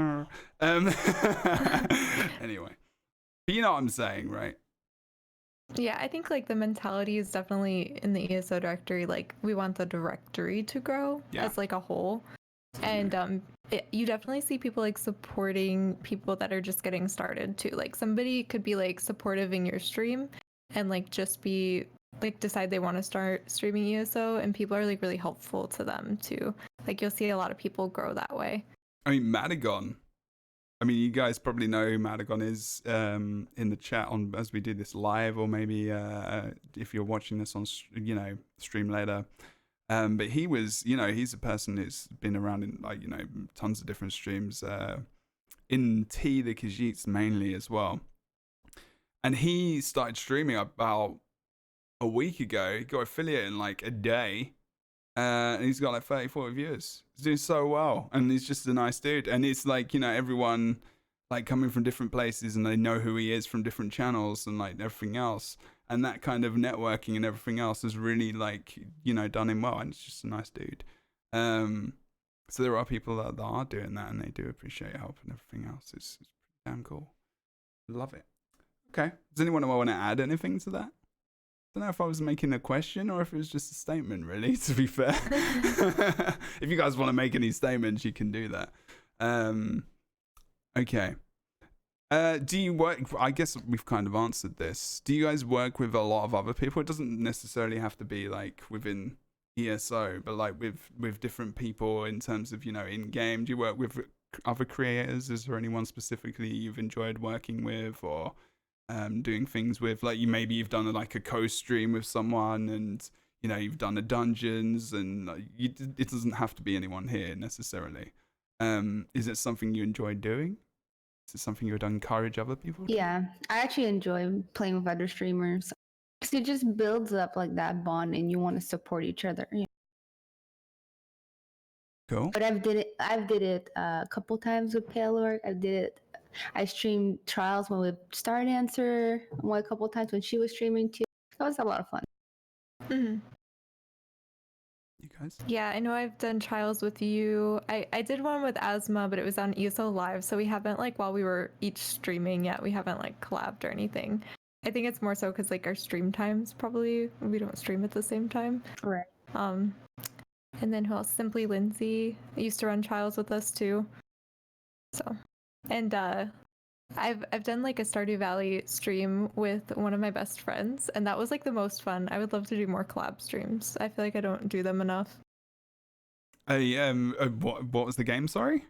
Anyway, but you know what I'm saying, right? Yeah, I think like the mentality is definitely in the ESO directory. Like we want the directory to grow as like a whole. And you definitely see people like supporting people that are just getting started too. Like somebody could be like supportive in your stream and like just be like decide they want to start streaming ESO, and people are like really helpful to them too. Like you'll see a lot of people grow that way. I mean, Madagon. I mean, you guys probably know who Madagon is in the chat as we did this live, or maybe if you're watching this on stream later. But he was, he's a person who's been around in like, tons of different streams, in T the Khajiits mainly as well. And he started streaming about a week ago. He got affiliate in like a day. And he's got like 30, 40 viewers. He's doing so well. And he's just a nice dude. And it's like, everyone like coming from different places, and they know who he is from different channels and like everything else. And that kind of networking and everything else is really like, you know, done him well, and it's just a nice dude. So there are people that are doing that, and they do appreciate help and everything else. It's pretty damn cool. Love it. Okay. Does anyone want to add anything to that? I don't know if I was making a question or if it was just a statement, really, to be fair. If you guys want to make any statements, you can do that. Okay. Do you work, I guess we've kind of answered this. Do you guys work with a lot of other people? It doesn't necessarily have to be like within ESO, but like with different people in terms of, you know, in game. Do you work with other creators? Is there anyone specifically you've enjoyed working with, or doing things with? Like you've done like a co-stream with someone, and you know you've done the dungeons, and it doesn't have to be anyone here necessarily. Is it something you enjoy doing? Is it something you would encourage other people to? Yeah, I actually enjoy playing with other streamers. Because it just builds up like that bond, and you want to support each other. Cool. But I've did it a couple times with Paylor. I streamed trials with StarDancer a couple times when she was streaming too. That was a lot of fun. Mm-hmm. You guys? Yeah, I know I've done trials with you. I did one with Aesma, but it was on ESO Live, so we haven't, like, while we were each streaming yet, we haven't, like, collabed or anything. I think it's more so because, like, our stream times probably, we don't stream at the same time. Right. And then who else? Simply Lindsay used to run trials with us too. So, and I've done like a Stardew Valley stream with one of my best friends, and that was like the most fun. I would love to do more collab streams. I feel like I don't do them enough. What was the game? Sorry.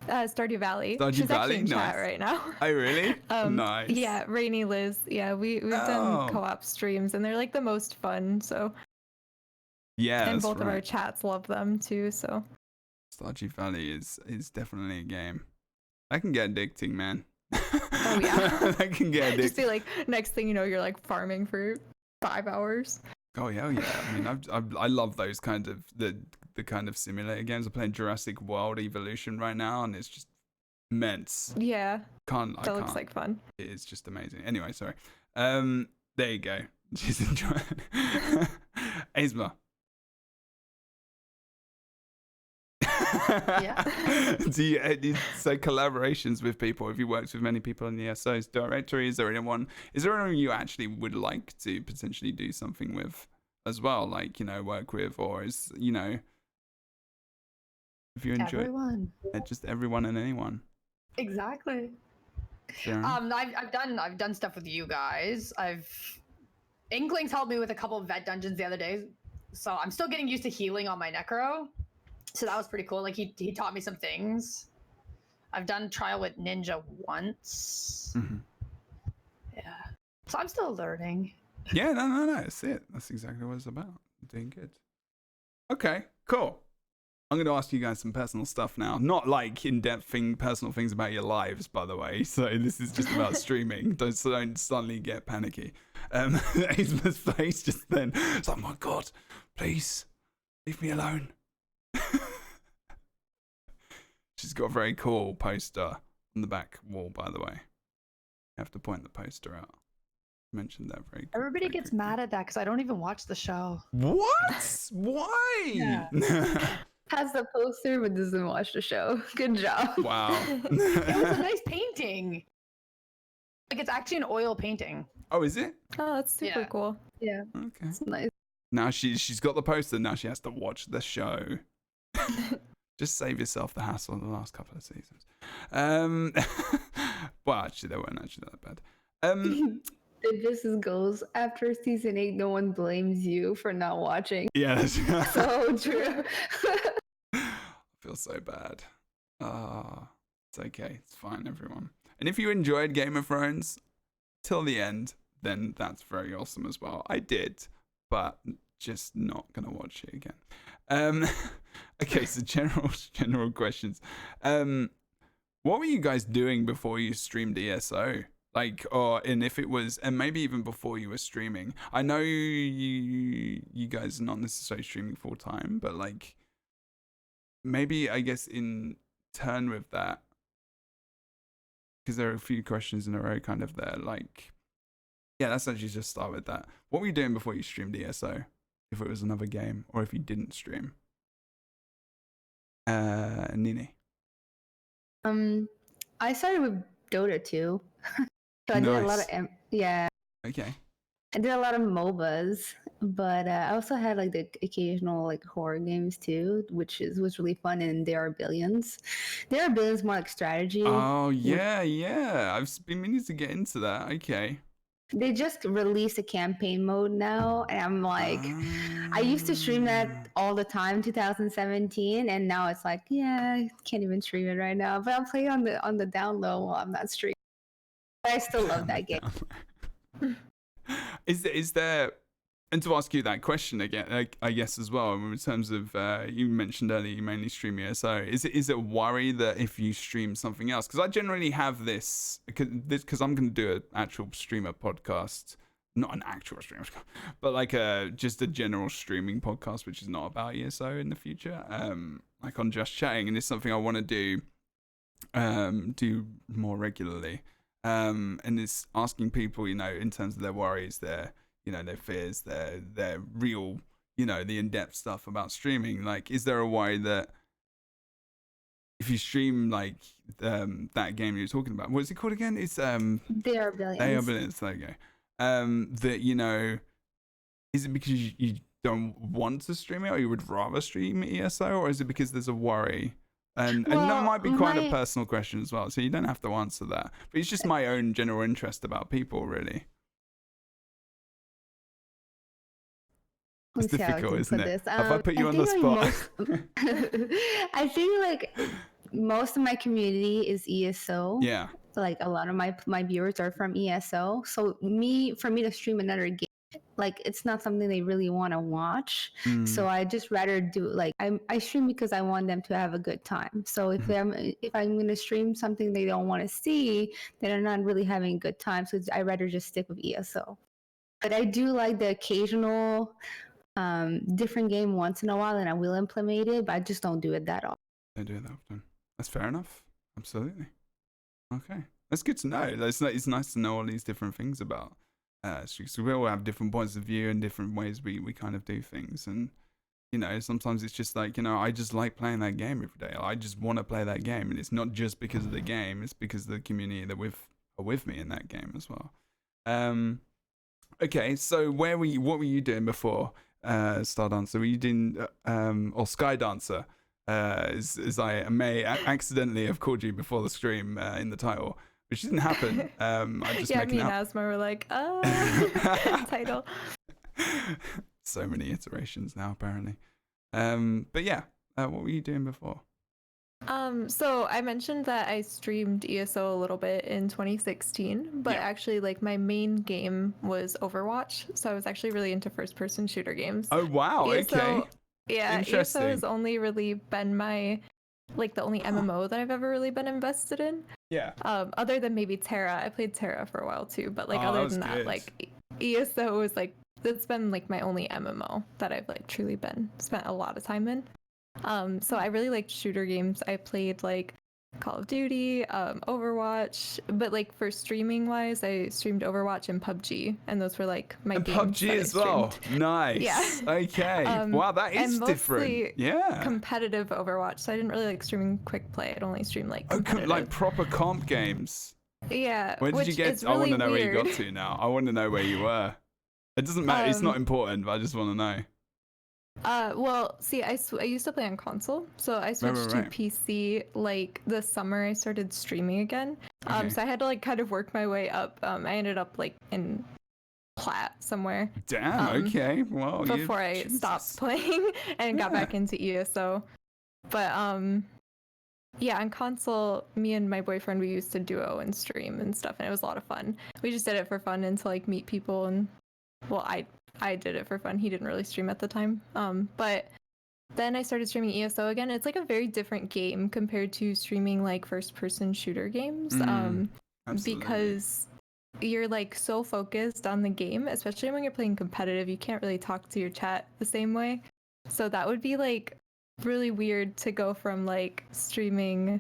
Stardew Valley. Stardew She's Valley? actually in chat Nice. right now. Oh really? Nice. Yeah, Rainy Liz. Yeah, we've done co-op streams, and they're like the most fun. So. Yeah, and both of our chats love them too. So. Stardew Valley is definitely a game. That can get addicting, man. Oh yeah. That can get addicting. Just be like, next thing you know, you're like farming for 5 hours. Oh yeah, yeah. I mean, I love those kind of the kind of simulator games. I'm playing Jurassic World Evolution right now, and it's just immense. Yeah. That looks like fun. It is just amazing. Anyway, sorry. There you go. She's enjoying. Aesma. Yeah. So collaborations with people, have you worked with many people in the ESO's directory? Is there anyone you actually would like to potentially do something with as well, like, you know, work with, or is, you know, if you enjoy everyone. Just everyone and anyone? Exactly. Sharon? I've done stuff with you guys. Inklings helped me with a couple of vet dungeons the other day, so I'm still getting used to healing on my necro. So that was pretty cool. Like he taught me some things. I've done trial with Ninja once. Mm-hmm. Yeah. So I'm still learning. Yeah, no. That's it. That's exactly what it's about. Doing good. Okay, cool. I'm going to ask you guys some personal stuff now. Not like in-depth personal things about your lives, by the way. So this is just about streaming. Don't suddenly get panicky. Aesma's face just then. It's like, oh my God, please leave me alone. She's got a very cool poster on the back wall, by the way. I have to point the poster out. Mentioned that very. Everybody gets mad at that because I don't even watch the show. What? Why? Yeah. Has the poster but doesn't watch the show. Good job. Wow. It was a nice painting. Like it's actually an oil painting. Oh, is it? Oh, that's super cool. Yeah. Okay. It's nice. Now she's got the poster. Now she has to watch the show. Just save yourself the hassle in the last couple of seasons. Well, actually, they weren't actually that bad. It just goes after season 8. No one blames you for not watching. Yeah, that's So true. I feel so bad. It's okay. It's fine, everyone. And if you enjoyed Game of Thrones till the end, then that's very awesome as well. I did, but just not gonna watch it again. Okay, so general questions. What were you guys doing before you streamed ESO? Like, and if it was, and maybe even before you were streaming. I know you guys are not necessarily streaming full time, but like, maybe I guess in turn with that, because there are a few questions in a row kind of there. Like, yeah, let's actually just start with that. What were you doing before you streamed ESO? If it was another game, or if you didn't stream? Nini. I started with Dota 2. So I did a lot of Okay. I did a lot of MOBAs, but I also had like the occasional like horror games too, was really fun. And There Are Billions. There Are Billions more like strategy. Oh yeah. I've been meaning to get into that. Okay. They just released a campaign mode now, and I'm like, I used to stream that all the time, 2017, and now it's like, yeah, I can't even stream it right now. But I'll play on the down low while I'm not streaming. But I still love that game. Is there, and to ask you that question again, I guess as well, in terms of you mentioned earlier you mainly stream ESO. Is it a worry that if you stream something else? Because I generally have this because I'm going to do an actual streamer podcast, not an actual streamer, but like just a general streaming podcast, which is not about ESO in the future. Like on Just Chatting, and it's something I want to do more regularly. And it's asking people, in terms of their worries, their fears, their real, the in-depth stuff about streaming. Like, is there a worry that if you stream like that game you're talking about, what's it called again? It's There Are Billions. There Are Billions. There you go. That is it because you don't want to stream it, or you would rather stream ESO, or is it because there's a worry? And that might be quite a personal question as well, so you don't have to answer that. But it's just my own general interest about people, really. It's difficult, isn't it? Have I put you on the spot? I think like most of my community is ESO. Yeah. Like a lot of my viewers are from ESO. So for me to stream another game, like it's not something they really want to watch. So I just rather do like I stream because I want them to have a good time. So if I'm going to stream something they don't want to see, then they're not really having a good time. So I rather just stick with ESO. But I do like the occasional different game once in a while, and I will implement it, but I just don't do it that often. Don't do it that often. That's fair enough. Absolutely. Okay, that's good to know. It's nice to know all these different things about streaks. We all have different points of view and different ways we kind of do things, and sometimes it's just like I just like playing that game every day. I just want to play that game, and it's not just because of the game. It's because of the community that are with me in that game as well. Okay, so what were you doing before StarDancer? Were you doing or SkyDancer? As I may accidentally have called you before the stream in the title, which didn't happen. I just yeah, me and Aesma were like, title. So many iterations now, apparently. But yeah, what were you doing before? So I mentioned that I streamed ESO a little bit in 2016, but actually like my main game was Overwatch. So I was actually really into first-person shooter games. Oh wow, ESO, okay. Yeah, ESO has only really been my the only MMO that I've ever really been invested in. Yeah. Other than maybe Terra. I played Terra for a while too, but like other than that, like ESO was like it's been like my only MMO that I've like truly spent a lot of time in. So I really liked shooter games. I played like Call of Duty, Overwatch, but like for streaming wise, I streamed Overwatch and PUBG, and those were like my games. PUBG as well. Nice. Yeah. Okay. Wow, that is different. Yeah. Competitive Overwatch. So I didn't really like streaming quick play. I'd only stream like competitive. Like proper comp games. Yeah. Where did you get? Really I want to know weird. where you got to now. I want to know where you were. It doesn't matter. It's not important, but I just want to know. Well, see, I used to play on console, so I switched to PC like this summer. I started streaming again, so I had to like kind of work my way up. I ended up like in Plat somewhere. Damn. Okay. Well, before I stopped playing and got back into ESO, but yeah, on console, me and my boyfriend we used to duo and stream and stuff, and it was a lot of fun. We just did it for fun and to like meet people and well, I did it for fun. He didn't really stream at the time. But then I started streaming ESO again. It's like a very different game compared to streaming like first-person shooter games. Because you're like so focused on the game, especially when you're playing competitive. You can't really talk to your chat the same way. So that would be like really weird to go from like streaming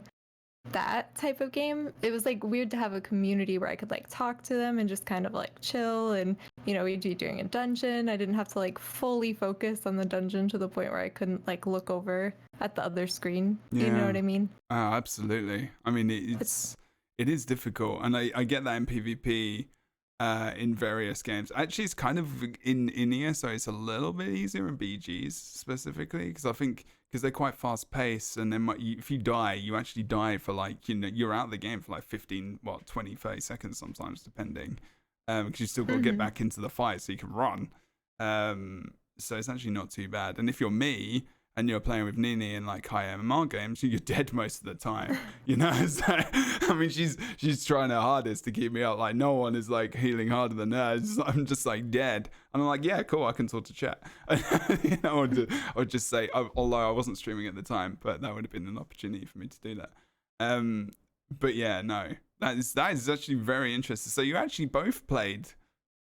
that type of game. It was like weird to have a community where I could like talk to them and just kind of like chill, and we'd be doing a dungeon. I didn't have to like fully focus on the dungeon to the point where I couldn't like look over at the other screen. You know what I mean? Oh, absolutely. I mean, it is difficult, and I get that in PvP. In various games, actually, it's kind of in ESO. It's a little bit easier in BGs specifically because I think they're quite fast paced, and then if you die, you actually die for like you're out of the game for like 15, 20, 30 seconds sometimes, depending, because you still got to get back into the fight so you can run. So it's actually not too bad. And if you're me and you're playing with Nini in like high MMR games, you're dead most of the time. So, I mean, she's trying her hardest to keep me up. Like no one is like healing harder than her. I'm just like dead. And I'm like, yeah, cool, I can talk to chat. Or just say, although I wasn't streaming at the time, but that would have been an opportunity for me to do that. But yeah, no, that is actually very interesting. So you actually both played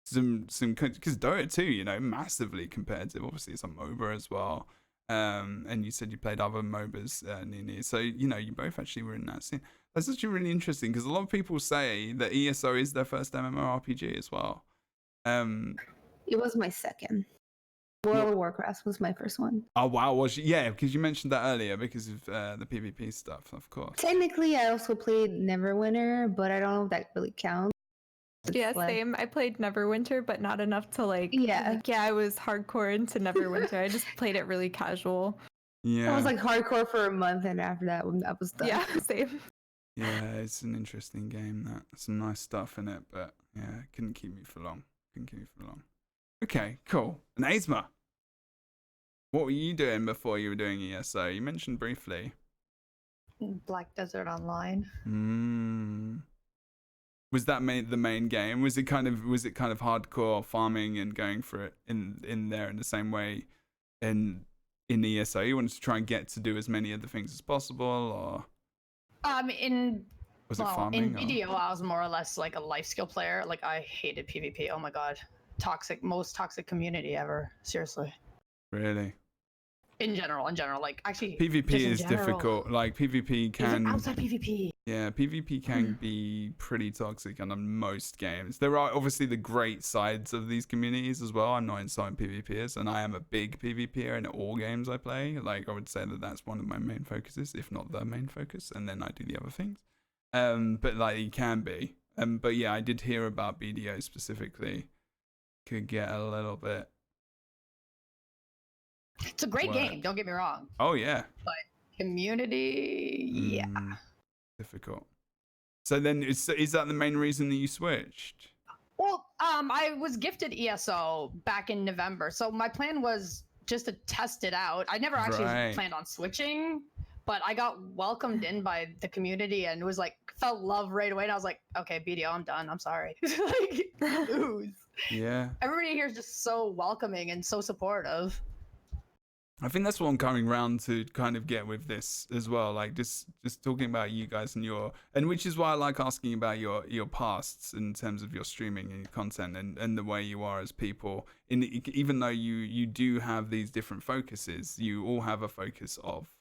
some because Dota 2, massively competitive. Obviously, it's a MOBA as well. And you said you played other MOBAs, Nini. So, you both actually were in that scene. That's actually really interesting because a lot of people say that ESO is their first MMORPG as well. It was my second. World of Warcraft was my first one. Oh, wow. Yeah, because you mentioned that earlier because of the PvP stuff, of course. Technically, I also played Neverwinter, but I don't know if that really counts. Yeah, same. I played Neverwinter, but not enough to Yeah, I was hardcore into Neverwinter. I just played it really casual. Yeah. I was like hardcore for a month, and after that, I was done. Yeah, same. Yeah, it's an interesting game. Some nice stuff in it, but yeah, it couldn't keep me for long. Okay, cool. And Aesma, what were you doing before you were doing ESO? You mentioned briefly. Black Desert Online. Was that the main game? Was it kind of hardcore farming and going for it in there in the same way in ESO? You wanted to try and get to do as many of the things as possible, or was it farming? In BDO, I was more or less like a life skill player. Like I hated PvP. Oh my god, most toxic community ever. Seriously. Really? In general, like actually PvP is difficult. Like PvP can even outside PvP. Yeah, PvP can be pretty toxic on most games. There are obviously the great sides of these communities as well. I'm not insulting PvPers, and I am a big PvPer in all games I play. Like I would say that's one of my main focuses, if not the main focus, and then I do the other things. But like it can be. But yeah, I did hear about BDO specifically. Could get a little bit. It's a great game, don't get me wrong. Oh yeah. But community, yeah. Difficult. So then is that the main reason that you switched? Well, I was gifted ESO back in November. So my plan was just to test it out. I never actually planned on switching, but I got welcomed in by the community and was like felt love right away. And I was like, okay, BDO, I'm done. I'm sorry. Like, lose. Yeah. Everybody here is just so welcoming and so supportive. I think that's what I'm coming around to kind of get with this as well. Like just talking about you guys and which is why I like asking about your pasts in terms of your streaming and your content and the way you are as people. Even though you do have these different focuses, you all have a focus of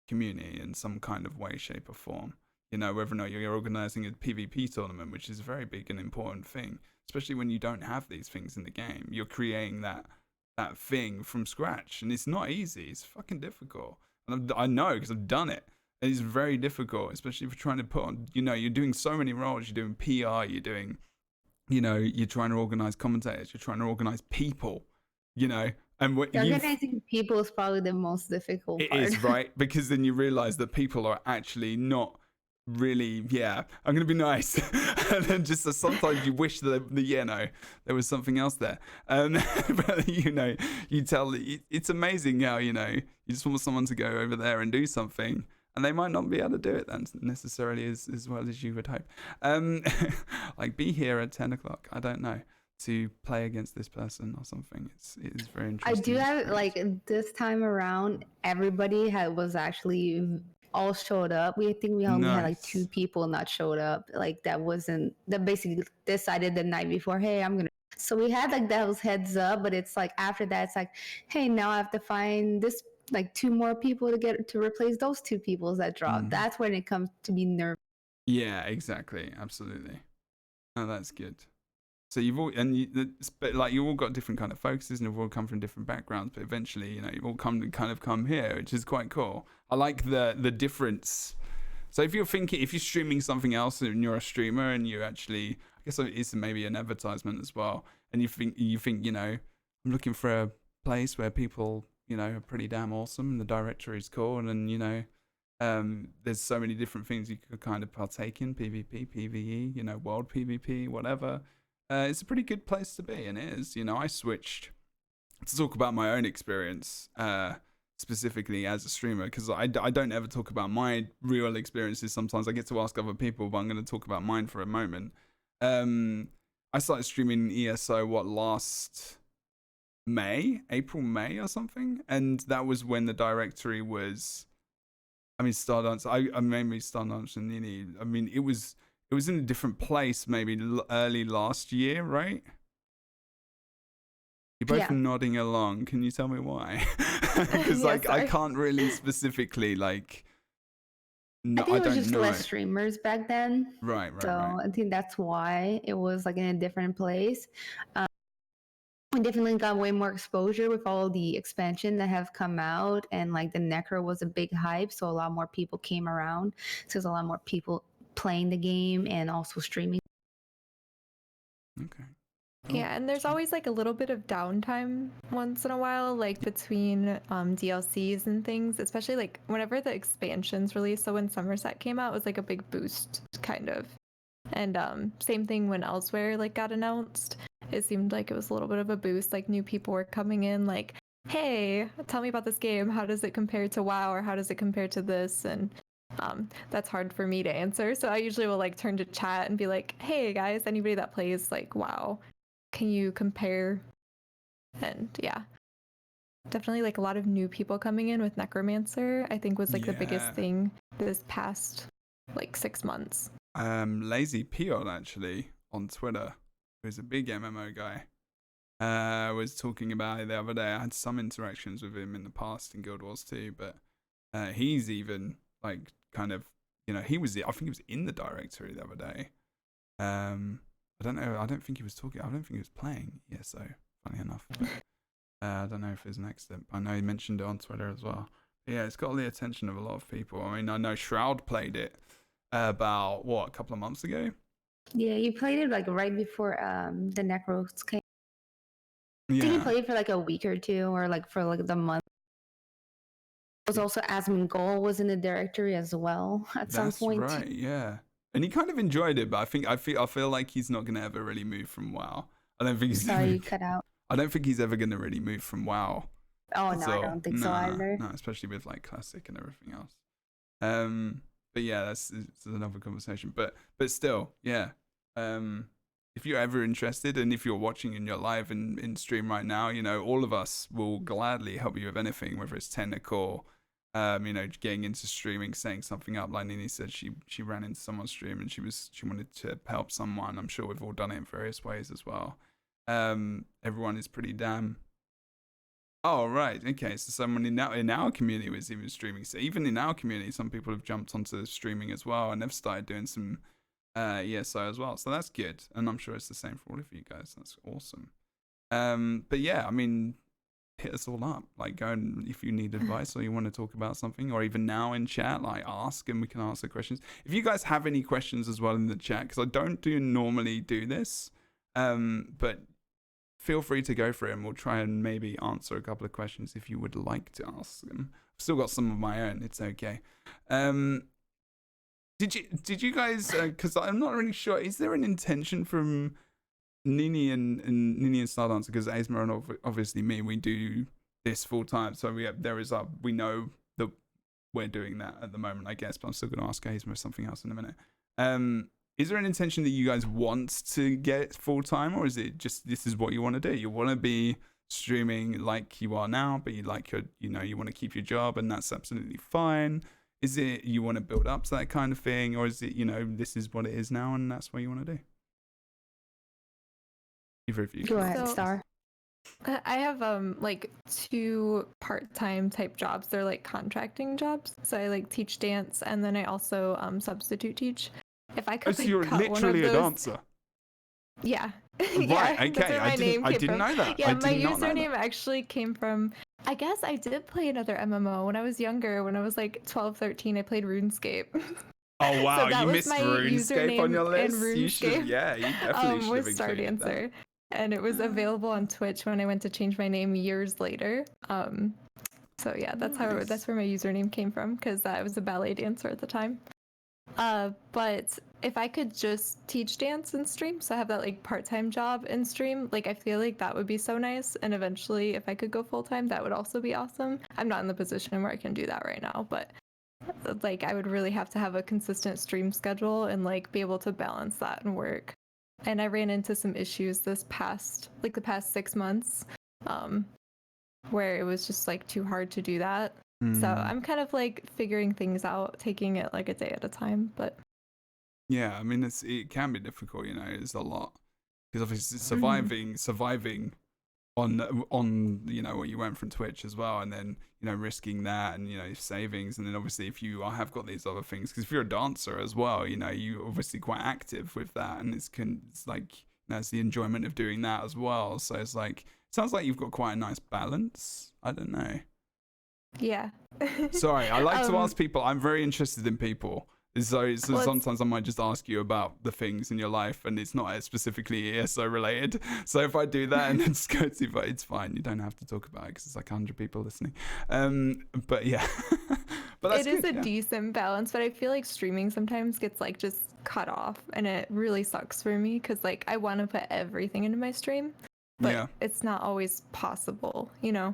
community in some kind of way, shape or form. Whether or not you're organizing a PvP tournament, which is a very big and important thing, especially when you don't have these things in the game. You're creating that thing from scratch, and it's not easy. It's fucking difficult, and I know because I've done it. It's very difficult, especially if you're trying to put on, you're doing so many roles. You're doing PR, you're doing, you're trying to organize commentators, you're trying to organize people, and what organizing people is probably the most difficult part. It is, right? Because then you realize that people are actually not really, I'm gonna be nice, and then just sometimes you wish that there was something else there. But you tell it's amazing how you just want someone to go over there and do something, and they might not be able to do it then necessarily as well as you would hope. Like be here at 10 o'clock. I don't know, to play against this person or something. It is very interesting. I do have like this time around, everybody was actually all showed up. We think we only had like 2 people not showed up. Like that basically decided the night before, hey, I'm gonna. So we had like those heads up, but it's like after that, it's like, hey, now I have to find this like 2 more people to get to replace those 2 people that dropped. That's when it comes to be nervous. Yeah, exactly. Absolutely. Oh, that's good. So you've all but like you've all got different kind of focuses and you've all come from different backgrounds, but eventually, you've all come here, which is quite cool. I like the difference. So if you're streaming something else and you're a streamer and you actually, I guess it's maybe an advertisement as well, and you think I'm looking for a place where people are pretty damn awesome and the directory is cool, and then there's so many different things you could kind of partake in, PvP, PvE, world PvP, whatever. It's a pretty good place to be, and it is. I switched to talk about my own experience, specifically as a streamer, because I don't ever talk about my real experiences. Sometimes I get to ask other people, but I'm going to talk about mine for a moment. I started streaming ESO last April, May or something, and that was when the directory was, StarDancer. I mainly StarDancer and Nini. It was in a different place, maybe early last year, right? You're both nodding along. Can you tell me why? Because Yes, I can't really specifically no, I think it was don't just know. less streamers back then. Right. So I think that's why it was like in a different place. We definitely got way more exposure with all the expansion that have come out, and like the Necro was a big hype, so a lot more people came around. So there's a lot more people playing the game and also streaming. Okay. Cool. Yeah, and there's always like a little bit of downtime once in a while, like between DLCs and things, especially like whenever the expansions released. So when Somerset came out, it was like a big boost, kind of. And same thing when Elsewhere like got announced. It seemed like it was a little bit of a boost. Like new people were coming in, like, "Hey, tell me about this game. How does it compare to WoW, or how does it compare to this?" And that's hard for me to answer. So I usually will like turn to chat and be like, "Hey guys, anybody that plays like WoW, can you compare?" And yeah, definitely like a lot of new people coming in with Necromancer, I think was like the biggest thing this past like 6 months. Lazy Peon actually on Twitter, who's a big MMO guy, was talking about it the other day. I had some interactions with him in the past in Guild Wars 2, but he's even like kind of, I think he was in the directory the other day. I don't know. I don't think he was talking. I don't think he was playing ESO, funny enough. But, I don't know if there's an extent. I know he mentioned it on Twitter as well. But yeah, it's got the attention of a lot of people. I know Shroud played it about, a couple of months ago? Yeah, you played it like right before the Necros came. Yeah. Did you play it for like a week or two, or like for like the month? It was also Aesma was in the directory as well at some point. That's right, yeah. And he kind of enjoyed it, but I feel like he's not gonna ever really move from WoW. I don't think he's Sorry, you cut out. I don't think he's ever gonna really move from WoW. Oh no, I don't think so either. No, especially with like Classic and everything else. But yeah, it's another conversation. But still, yeah. If you're ever interested, and if you're watching and you're live in stream right now, all of us will gladly help you with anything, whether it's technical, getting into streaming, setting something up. Like Nini said, she ran into someone's stream and she wanted to help someone. I'm sure we've all done it in various ways as well. Everyone is pretty damn. Oh, right. Okay. So someone in our community was even streaming. So even in our community, some people have jumped onto streaming as well, and they've started doing some ESO as well. So that's good. And I'm sure it's the same for all of you guys. That's awesome. But yeah, hit us all up. Like, go and, if you need advice or you want to talk about something, or even now in chat, like ask and we can answer questions. If you guys have any questions as well in the chat, because I don't normally do this, but feel free to go for it and we'll try and maybe answer a couple of questions if you would like to ask them. I've still got some of my own. It's okay. Did you guys, because I'm not really sure, is there an intention from Nini and StarDancer, because Aesma and obviously me, we do this full time, so we know that we're doing that at the moment, I guess, but I'm still going to ask Aesma something else in a minute. Is there an intention that you guys want to get full time, or is it just this is what you want to do? You want to be streaming like you are now, but you like you want to keep your job, and that's absolutely fine. Is it you want to build up to that kind of thing, or is it this is what it is now and that's what you want to do? Either of you. Go ahead, Star. I have like 2 part-time type jobs. They're like contracting jobs. So I like teach dance and then I also substitute teach. If I Oh, could so like you're cut one of literally a those, dancer. yeah. Right, Yeah, okay. that's where my name I came didn't from. know that. Yeah, I my did not know that. username actually came from, I guess I did play another MMO when I was younger. When I was like 12, 13, I played RuneScape. Oh wow, So that you was missed my RuneScape on your username in list. You should have, RuneScape. yeah, you definitely should have Was included that. StarDancer. And it was available on Twitch when I went to change my name years later. So yeah, that's Nice. where my username came from, because I was a ballet dancer at the time. But if I could just teach dance and stream, so I have that like part-time job and stream, like I feel like that would be so nice. And eventually, if I could go full-time, that would also be awesome. I'm not in the position where I can do that right now, but like I would really have to have a consistent stream schedule and like be able to balance that and work. And I ran into some issues the past 6 months, where it was just like too hard to do that. So I'm kind of like figuring things out, taking it like a day at a time. But Yeah, I mean, it can be difficult, you know. It's a lot because obviously surviving on you know what you went from Twitch as well, and then you know risking that and you know savings, and then obviously if you have got these other things, because if you're a dancer as well, you know you're obviously quite active with that, and it's like you know, it's the enjoyment of doing that as well. So it's like sounds like you've got quite a nice balance. I don't know. yeah. Sorry, I like to ask people. I'm very interested in people. So sometimes I might just ask you about the things in your life, and it's not specifically ESO related. So if I do that and then just go to, but it's fine. You don't have to talk about it because it's like 100 people listening. But yeah, but that's It is good, a yeah. decent balance, but I feel like streaming sometimes gets like just cut off, and it really sucks for me because like I want to put everything into my stream, but Yeah. it's not always possible, you know.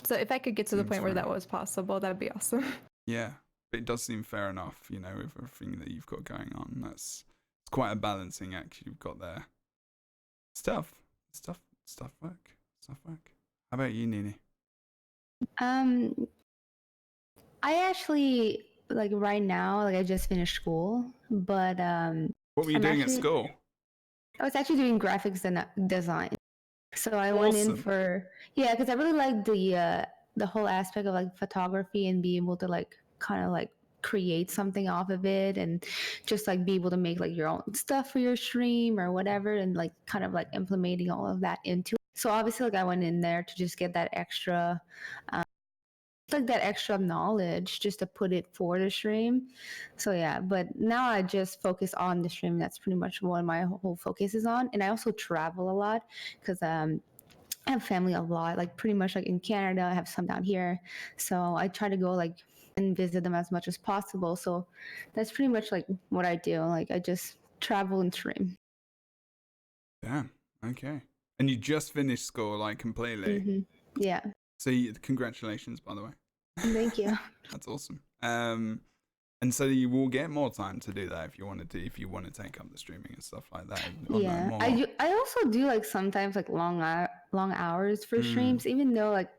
So if I could get to the Seems point where fair that was possible, that'd be awesome. Yeah, but it does seem fair enough, you know, with everything that you've got going on. It's quite a balancing act you've got there. Stuff work. How about you, Nini? I actually like right now, like I just finished school, but What were you doing at school? I was actually doing graphics and design. So I went in for because I really like the whole aspect of like photography and be able to like kind of like create something off of it and just like be able to make like your own stuff for your stream or whatever and like kind of like implementing all of that into it. So obviously like I went in there to just get that extra like that extra knowledge just to put it for the stream. So yeah, but now I just focus on the stream. That's pretty much what my whole focus is on. And I also travel a lot because I have family a lot, like pretty much like in Canada. I have some down here, so I try to go like and visit them as much as possible. So that's pretty much like what I do. Like I just travel and stream. Damn. Okay. And you just finished school, like completely. Mm-hmm. Yeah. So congratulations, by the way. Thank you. That's awesome. And so you will get more time to do that if you want to take up the streaming and stuff like that. Yeah, I also do like sometimes like long hours for streams, even though like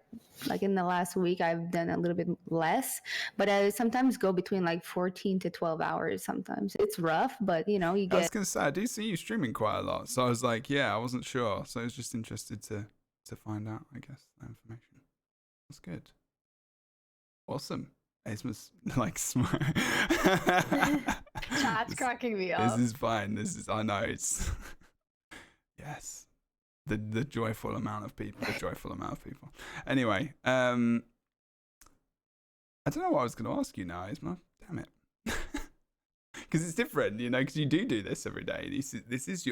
in the last week I've done a little bit less, but I sometimes go between like 14 to 12 hours. Sometimes it's rough, but you know you get. I was gonna say I do see you streaming quite a lot, so I was like, yeah, I wasn't sure, so I was just interested to find out. I guess that information. That's good. Awesome. Aesma's like smart. Chat's cracking me up. This is fine. I know it's yes. The joyful amount of people. Anyway, I don't know what I was going to ask you now, Aesma. Damn it. Because it's different, you know. Because you do this every day. This is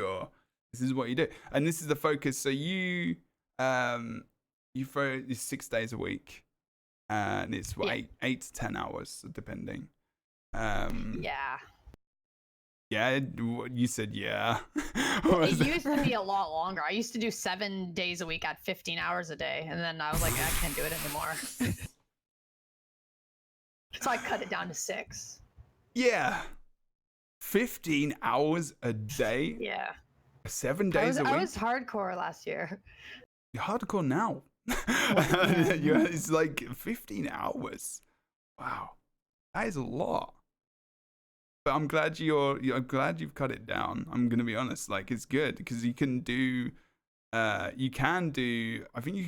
what you do, and this is the focus. So you throw this 6 days a week. And it's what, 8 to 10 hours, depending. Yeah. Yeah, you said yeah. It used to be a lot longer. I used to do 7 days a week at 15 hours a day, and then I was like, I can't do it anymore. So I cut it down to 6. Yeah. 15 hours a day? Yeah. 7 days a week? I was hardcore last year. You're hardcore now. It's like 15 hours. Wow, that is a lot. But I'm glad I'm glad you've cut it down. I'm gonna be honest, like it's good because you can do you can do. I think you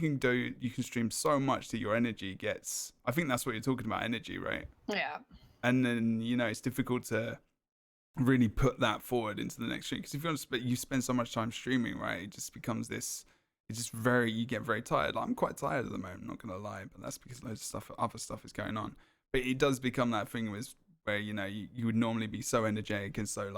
can stream so much that your energy gets. I think that's what you're talking about, energy, right? Yeah. And then it's difficult to really put that forward into the next stream, because if you spend so much time streaming, right, it just becomes this. It's just you get very tired. I'm quite tired at the moment, not gonna lie, but that's because loads of other stuff is going on. But it does become that thing where you would normally be so energetic and so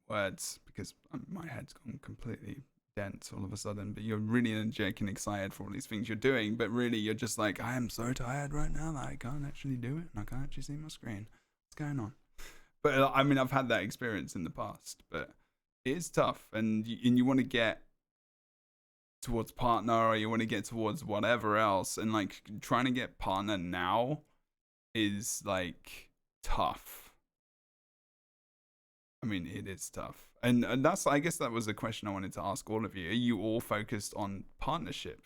words, because my head's gone completely dense all of a sudden, but you're really energetic and excited for all these things you're doing, but really you're just like, I am so tired right now that I can't actually do it and I can't actually see my screen. What's going on? But I mean, I've had that experience in the past, but it is tough, and you want to get towards partner, or you want to get towards whatever else, and like trying to get partner now is like tough. I mean, it is tough, and that's, I guess that was a question I wanted to ask all of you. Are you all focused on partnership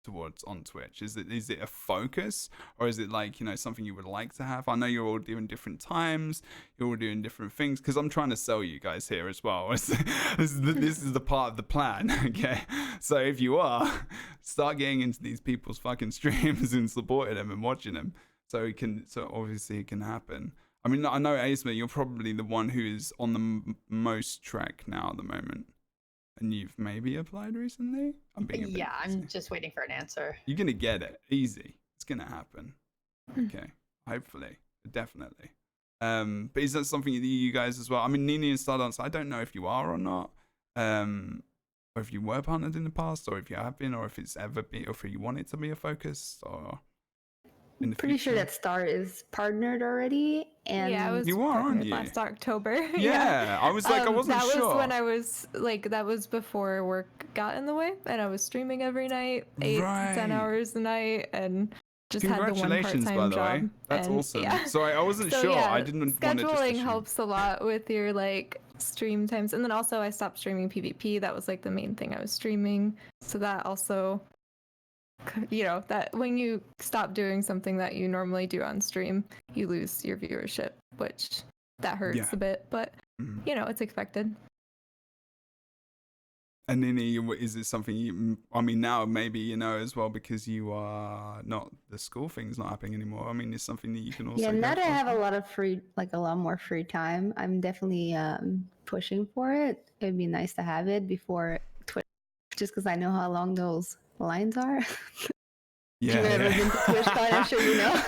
towards on Twitch? Is it a focus, or is it like something you would like to have? I know you're all doing different times, you're all doing different things, because I'm trying to sell you guys here as well. This is the part of the plan, okay? So if you are, start getting into these people's fucking streams and supporting them and watching them, so obviously it can happen. I mean, I know, Aesma, you're probably the one who is on the most track now at the moment. And you've maybe applied recently? I'm just waiting for an answer. You're going to get it. Easy. It's going to happen. Okay. Hopefully. Definitely. But is that something that you guys as well? I mean, Nini and StarDancer, I don't know if you are or not. Or if you were partnered in the past, or if you have been, or if it's ever been, or if you want it to be a focus, or... Pretty sure that Star is partnered already, and yeah, I was you are, aren't you? last October. Yeah, I was like, I wasn't sure. That was when I was like, that was before work got in the way, and I was streaming every night, 8 to 10 hours a night, and just had the one part-time by the job. way. That's awesome. Yeah. Sorry, I wasn't sure. Yeah, I didn't want to just scheduling assume. helps a lot with your like stream times, and then also I stopped streaming PvP. That was like the main thing I was streaming, so that also, that when you stop doing something that you normally do on stream, you lose your viewership, which that hurts a bit, but it's expected. And Nini, is it something I mean, now maybe as well, because you are not, the school thing's not happening anymore. I mean, it's something that you can also now that I have a lot more free time, I'm definitely pushing for it. It'd be nice to have it before Twitch, just because I know how long those lines are. Yeah. If you've ever been to TwitchCon, I'm sure you know.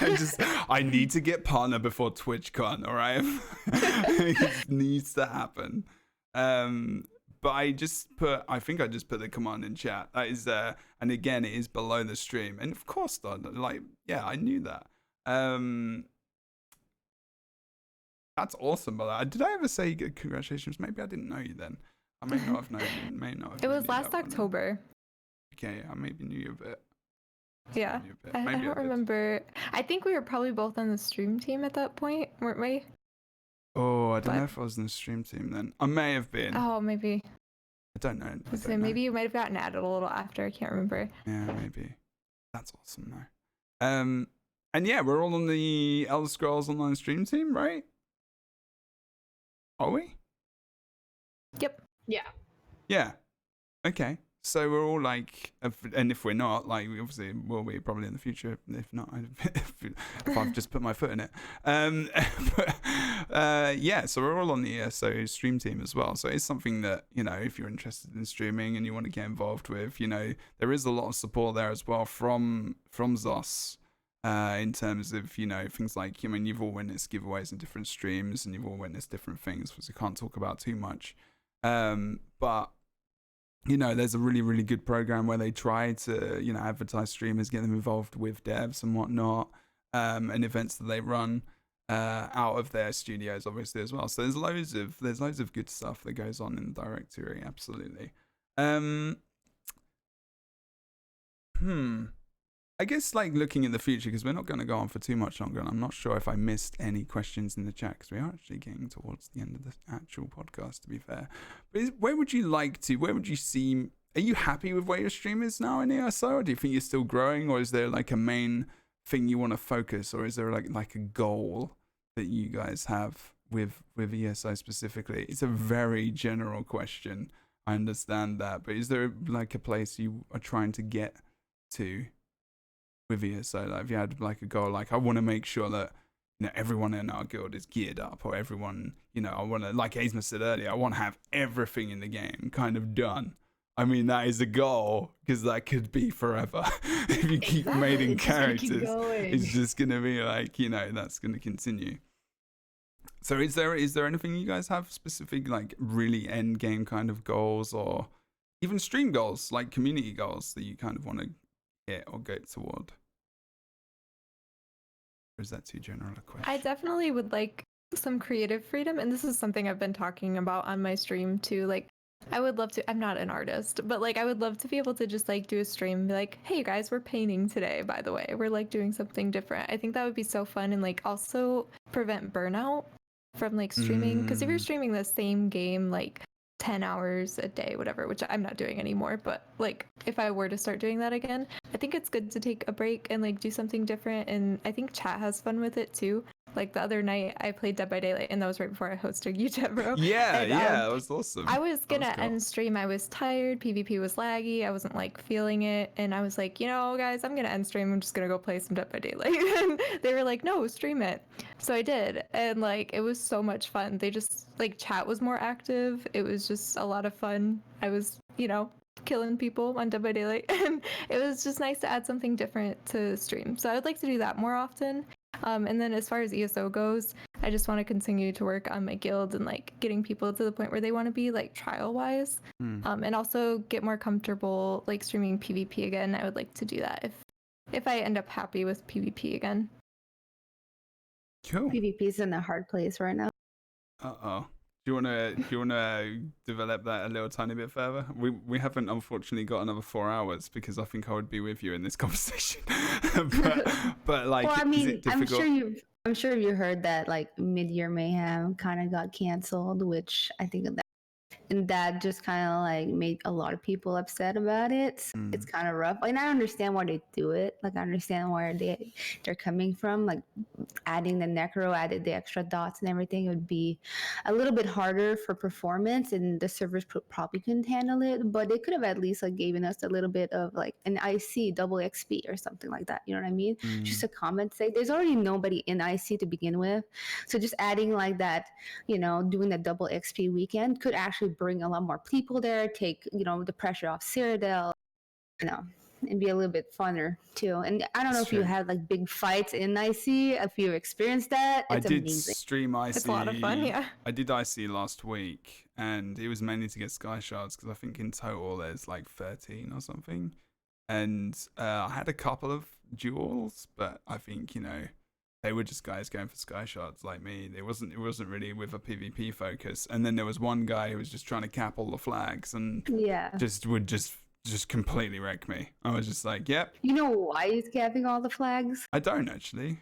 I need to get partner before TwitchCon, all right? It needs to happen. But I think I just put the command in chat. That is and again, it is below the stream. And of course, I knew that. That's awesome, brother. Did I ever say congratulations? Maybe I didn't know you then. I may not have known you. It was last October. Okay, I maybe knew you a bit. Yeah, I don't remember. I think we were probably both on the stream team at that point, weren't we? Oh, I don't know if I was in the stream team then. I may have been. Oh, maybe. I don't know. Maybe you might have gotten added a little after. I can't remember. Yeah, maybe. That's awesome though. And yeah, we're all on the Elder Scrolls Online stream team, right? Are we? Yep. Yeah. Yeah. Okay. So we're all like, and if we're not, like, we obviously will be probably in the future. If not, if I've just put my foot in it. Yeah, so we're all on the ESO stream team as well. So it's something that, if you're interested in streaming and you want to get involved with, there is a lot of support there as well from ZOS. In terms of, things like, you've all witnessed giveaways in different streams and you've all witnessed different things, which I can't talk about too much. But there's a really, really good program where they try to, advertise streamers, get them involved with devs and whatnot, and events that they run out of their studios, obviously, as well. So there's loads of good stuff that goes on in the directory, absolutely. I guess, like, looking in the future, because we're not going to go on for too much longer, and I'm not sure if I missed any questions in the chat, because we are actually getting towards the end of the actual podcast, to be fair. But where would you see, are you happy with where your stream is now in ESO, or do you think you're still growing, or is there, like, a main thing you want to focus, or is there, like a goal that you guys have with ESO specifically? It's a very general question. I understand that, but is there like a place you are trying to get to with ESO? Like, if you had like a goal, like I want to make sure that everyone in our guild is geared up, or everyone, I want to, like Aesma said earlier, I want to have everything in the game kind of done. I mean, that is a goal, because that could be forever. If you keep making characters, it's just going to be like, that's going to continue. So is there anything you guys have specific, like really end game kind of goals, or even stream goals, like community goals that you kind of want to get or go toward? Or is that too general a question? I definitely would like some creative freedom, and this is something I've been talking about on my stream too. Like, I would love to, I'm not an artist, but like I would love to be able to just like do a stream and be like, hey guys, we're painting today, by the way. We're like doing something different. I think that would be so fun, and like also prevent burnout from like streaming. Because if you're streaming the same game like 10 hours a day, whatever, which I'm not doing anymore, but like if I were to start doing that again, I think it's good to take a break and like do something different. And I think chat has fun with it too. Like the other night I played Dead by Daylight, and that was right before I hosted UTEP, bro. Yeah, that was awesome. I was gonna end stream. I was tired. PvP was laggy. I wasn't like feeling it, and I was like, guys, I'm gonna end stream. I'm just gonna go play some Dead by Daylight. And they were like, no, stream it. So I did, and like it was so much fun. They just like chat was more active. It was just a lot of fun. I was, killing people on Dead by Daylight, and it was just nice to add something different to stream. So I would like to do that more often. And then as far as ESO goes, I just want to continue to work on my guild and like getting people to the point where they want to be like trial wise, and also get more comfortable like streaming PvP again. I would like to do that if I end up happy with PvP again. Cool. PvP's in a hard place right now. Do you wanna develop that a little tiny bit further? We haven't unfortunately got another 4 hours, because I think I would be with you in this conversation. but like, well, I mean, is it difficult? I'm sure you heard that like Mid-Year Mayhem kind of got canceled, which I think that just kind of like made a lot of people upset about it. It's kind of rough, and I understand why they do it. Like, I understand where they're coming from. Like, adding the necro, added the extra dots and everything, it would be a little bit harder for performance, and the servers probably couldn't handle it. But they could have at least like given us a little bit of like an IC double XP or something like that. You know what I mean? Just a comment say there's already nobody in IC to begin with, so just adding like that, doing the double XP weekend could actually bring a lot more people there, take the pressure off Cyrodiil, and be a little bit funner too. And I don't know if you had like big fights in IC, if you experienced that. It's amazing. Stream IC. It's a lot of fun, yeah. I did IC last week, and it was mainly to get sky shards, because I think in total there's like 13 or something. And I had a couple of duels, but I think they were just guys going for sky shards like me. It wasn't really with a PvP focus. And then there was one guy who was just trying to cap all the flags, and would just completely wreck me. I was just like, yep. You know why he's capping all the flags? I don't actually.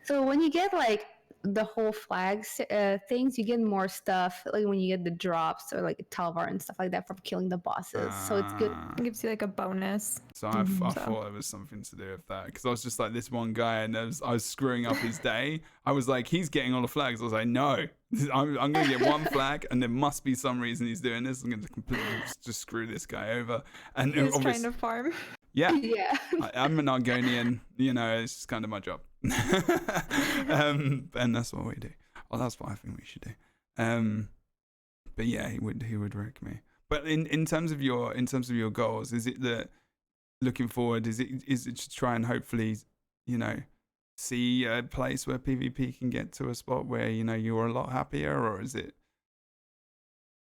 So when you get like the whole flags things, you get more stuff like when you get the drops or like Talvar and stuff like that from killing the bosses. So it's good. It gives you like a bonus. So I thought it was something to do with that, because I was just like, this one guy, and I was screwing up his day. I was like, he's getting all the flags. I was like, no, I'm going to get one flag, and there must be some reason he's doing this. I'm going to completely just screw this guy over. And he was trying to farm. Yeah. I'm an Argonian. It's just kind of my job. And that's what we do. Well, that's what I think we should do. But yeah, he would wreck me. But in terms of your goals, is it that looking forward? Is it to try and hopefully see a place where PvP can get to a spot where you're a lot happier, or is it?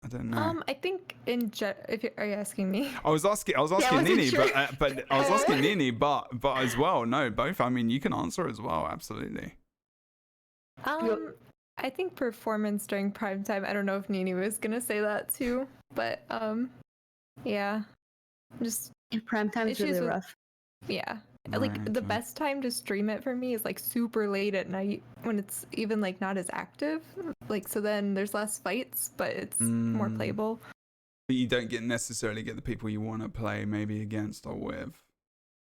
I don't know. I think are you asking me? I was asking Nini, but I was asking Nini, but as well. No, both. I mean, you can answer as well. Absolutely. I think performance during prime time. I don't know if Nini was gonna say that too, but yeah, just prime time is really rough. Yeah. Like the best time to stream it for me is like super late at night, when it's even like not as active. Like, so then there's less fights, but it's more playable. But you don't necessarily get the people you want to play maybe against or with.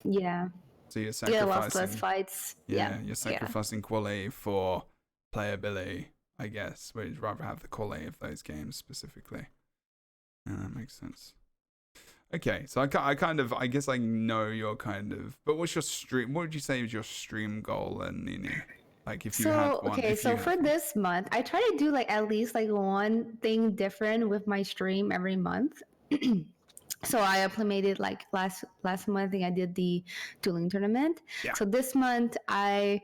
Yeah. So you're sacrificing. Lots less fights. Yeah, you're sacrificing quality for playability, I guess, where you'd rather have the quality of those games specifically. Yeah, that makes sense. Okay, so I guess I know your kind of, but what's your stream? What would you say is your stream goal, and Nini? Like if you had one. Okay, so for this month, I try to do like at least like one thing different with my stream every month. So I implemented like last month, I think I did the dueling tournament. Yeah. So this month they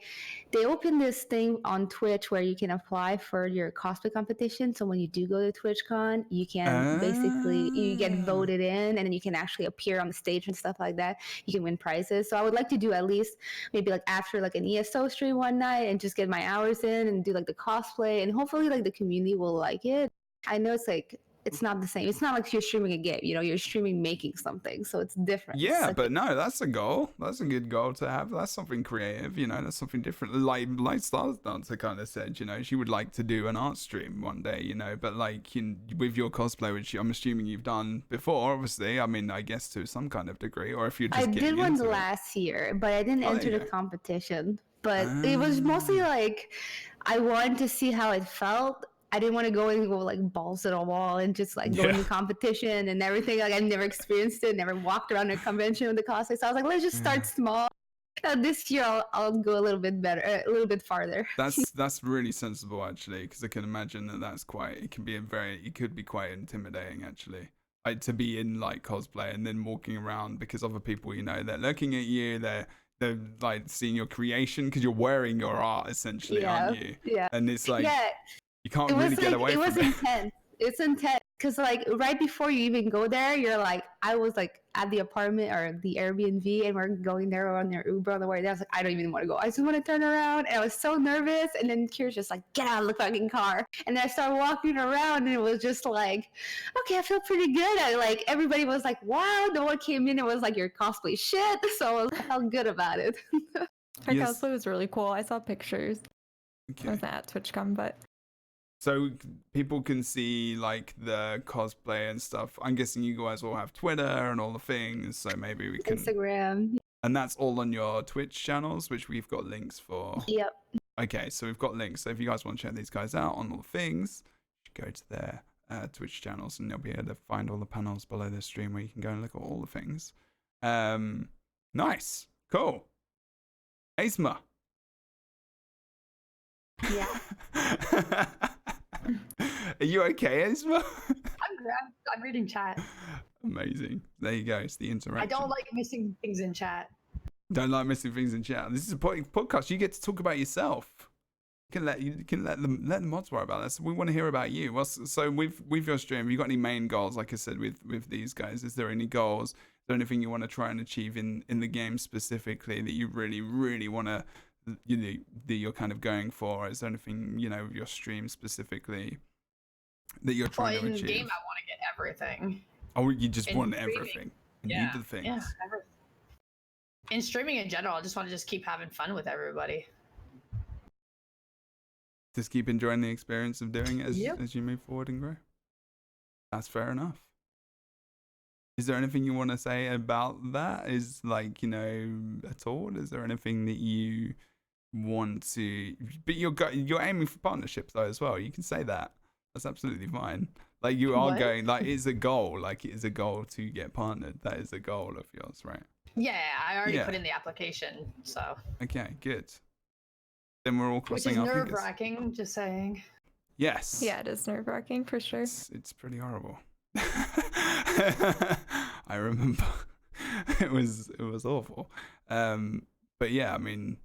opened this thing on Twitch where you can apply for your cosplay competition. So when you do go to TwitchCon, you can basically you get voted in, and then you can actually appear on the stage and stuff like that. You can win prizes. So I would like to do at least maybe like after like an ESO stream one night and just get my hours in and do like the cosplay, and hopefully like the community will like it. I know it's not the same. It's not like you're streaming a game, you're streaming making something. So it's different. Yeah, but no, that's a goal. That's a good goal to have. That's something creative, that's something different. Like StarDancer kind of said, she would like to do an art stream one day, but like with your cosplay, which I'm assuming you've done before, obviously. I mean, I guess to some kind of degree, or if you're just I did one last year, but I didn't enter the competition. But it was mostly like I wanted to see how it felt. I didn't want to go like balls to the wall and just like go into competition and everything. Like I've never experienced it, never walked around a convention with the cosplay. So I was like, let's just start small. This year I'll go a little bit better, a little bit farther. That's really sensible actually, because I can imagine it could be quite intimidating actually. Like to be in like cosplay and then walking around because other people, they're looking at you, they're like seeing your creation because you're wearing your art essentially, aren't you? Yeah. And it's like you can't really get away from it. It was intense. It's intense because like right before you even go there, you're like, I was like at the apartment or the Airbnb, and we're going there on their Uber on the way there. I was like, I don't even want to go. I just want to turn around, and I was so nervous. And then Kira's just like, get out of the fucking car. And then I started walking around, and it was just like, okay, I feel pretty good. Everybody was like, wow. No one came in and was like, your cosplay shit. So I felt good about it. Her cosplay was really cool. I saw pictures. I was at TwitchCon, but. So people can see like the cosplay and stuff. I'm guessing you guys all have Twitter and all the things, so maybe we can Instagram. And that's all on your Twitch channels, which we've got links for. Yep. Okay, so we've got links. So if you guys want to check these guys out on all the things, go to their Twitch channels, and you'll be able to find all the panels below the stream where you can go and look at all the things. Nice, cool. Aesma. Yeah. Are you okay, Aesma? I'm reading chat. Amazing. There you go. It's the interaction. I don't like missing things in chat. Don't like missing things in chat. This is a podcast. You get to talk about yourself. You can let the mods worry about this. We want to hear about you. So with your stream, have you got any main goals? Like I said, with these guys, is there any goals? Is there anything you want to try and achieve in the game specifically that you really, really want to, that you're kind of going for? Is there anything, with your stream specifically that you're trying to achieve? In game, I want to get everything. Oh, you just want everything. And you do the things. Yeah, everything. In streaming in general, I just want to keep having fun with everybody. Just keep enjoying the experience of doing it as you move forward and grow. That's fair enough. Is there anything you want to say about that? Is at all? Is there anything that you want to? But you're aiming for partnerships though as well. You can say that. That's absolutely fine. Like you are going. Like it's a goal. Like it is a goal to get partnered. That is a goal of yours, right? Yeah, I already put in the application. So. Okay, good. Then we're all crossing our fingers. Which is nerve-wracking, just saying. Yes. Yeah, it is nerve-wracking for sure. It's pretty horrible. I remember it was awful. But yeah, I mean,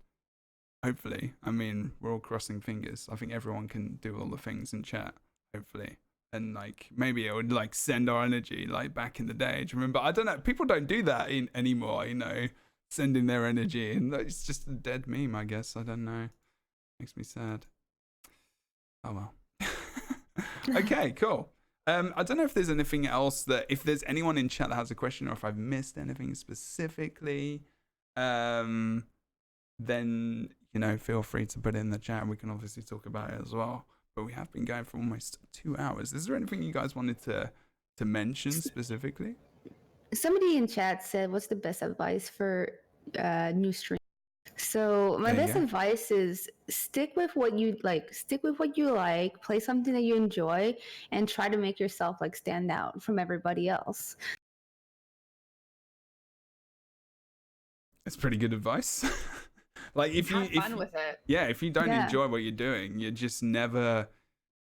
hopefully, we're all crossing fingers. I think everyone can do all the things in chat, hopefully. And maybe it would send our energy back in the day. Do you remember? I don't know. People don't do that anymore, sending their energy, and it's just a dead meme, I guess. I don't know. Makes me sad. Oh well. Okay, cool. I don't know if there's anything else if there's anyone in chat that has a question, or if I've missed anything specifically, then feel free to put it in the chat. We can obviously talk about it as well. But we have been going for almost 2 hours. Is there anything you guys wanted to mention specifically? Somebody in chat said, "What's the best advice for new stream?" So my There you best go. advice is stick with what you like. Stick with what you like. Play something that you enjoy, and try to make yourself like stand out from everybody else. It's pretty good advice. Like if Have you fun with it. yeah, if you don't Yeah. enjoy what you're doing, you're never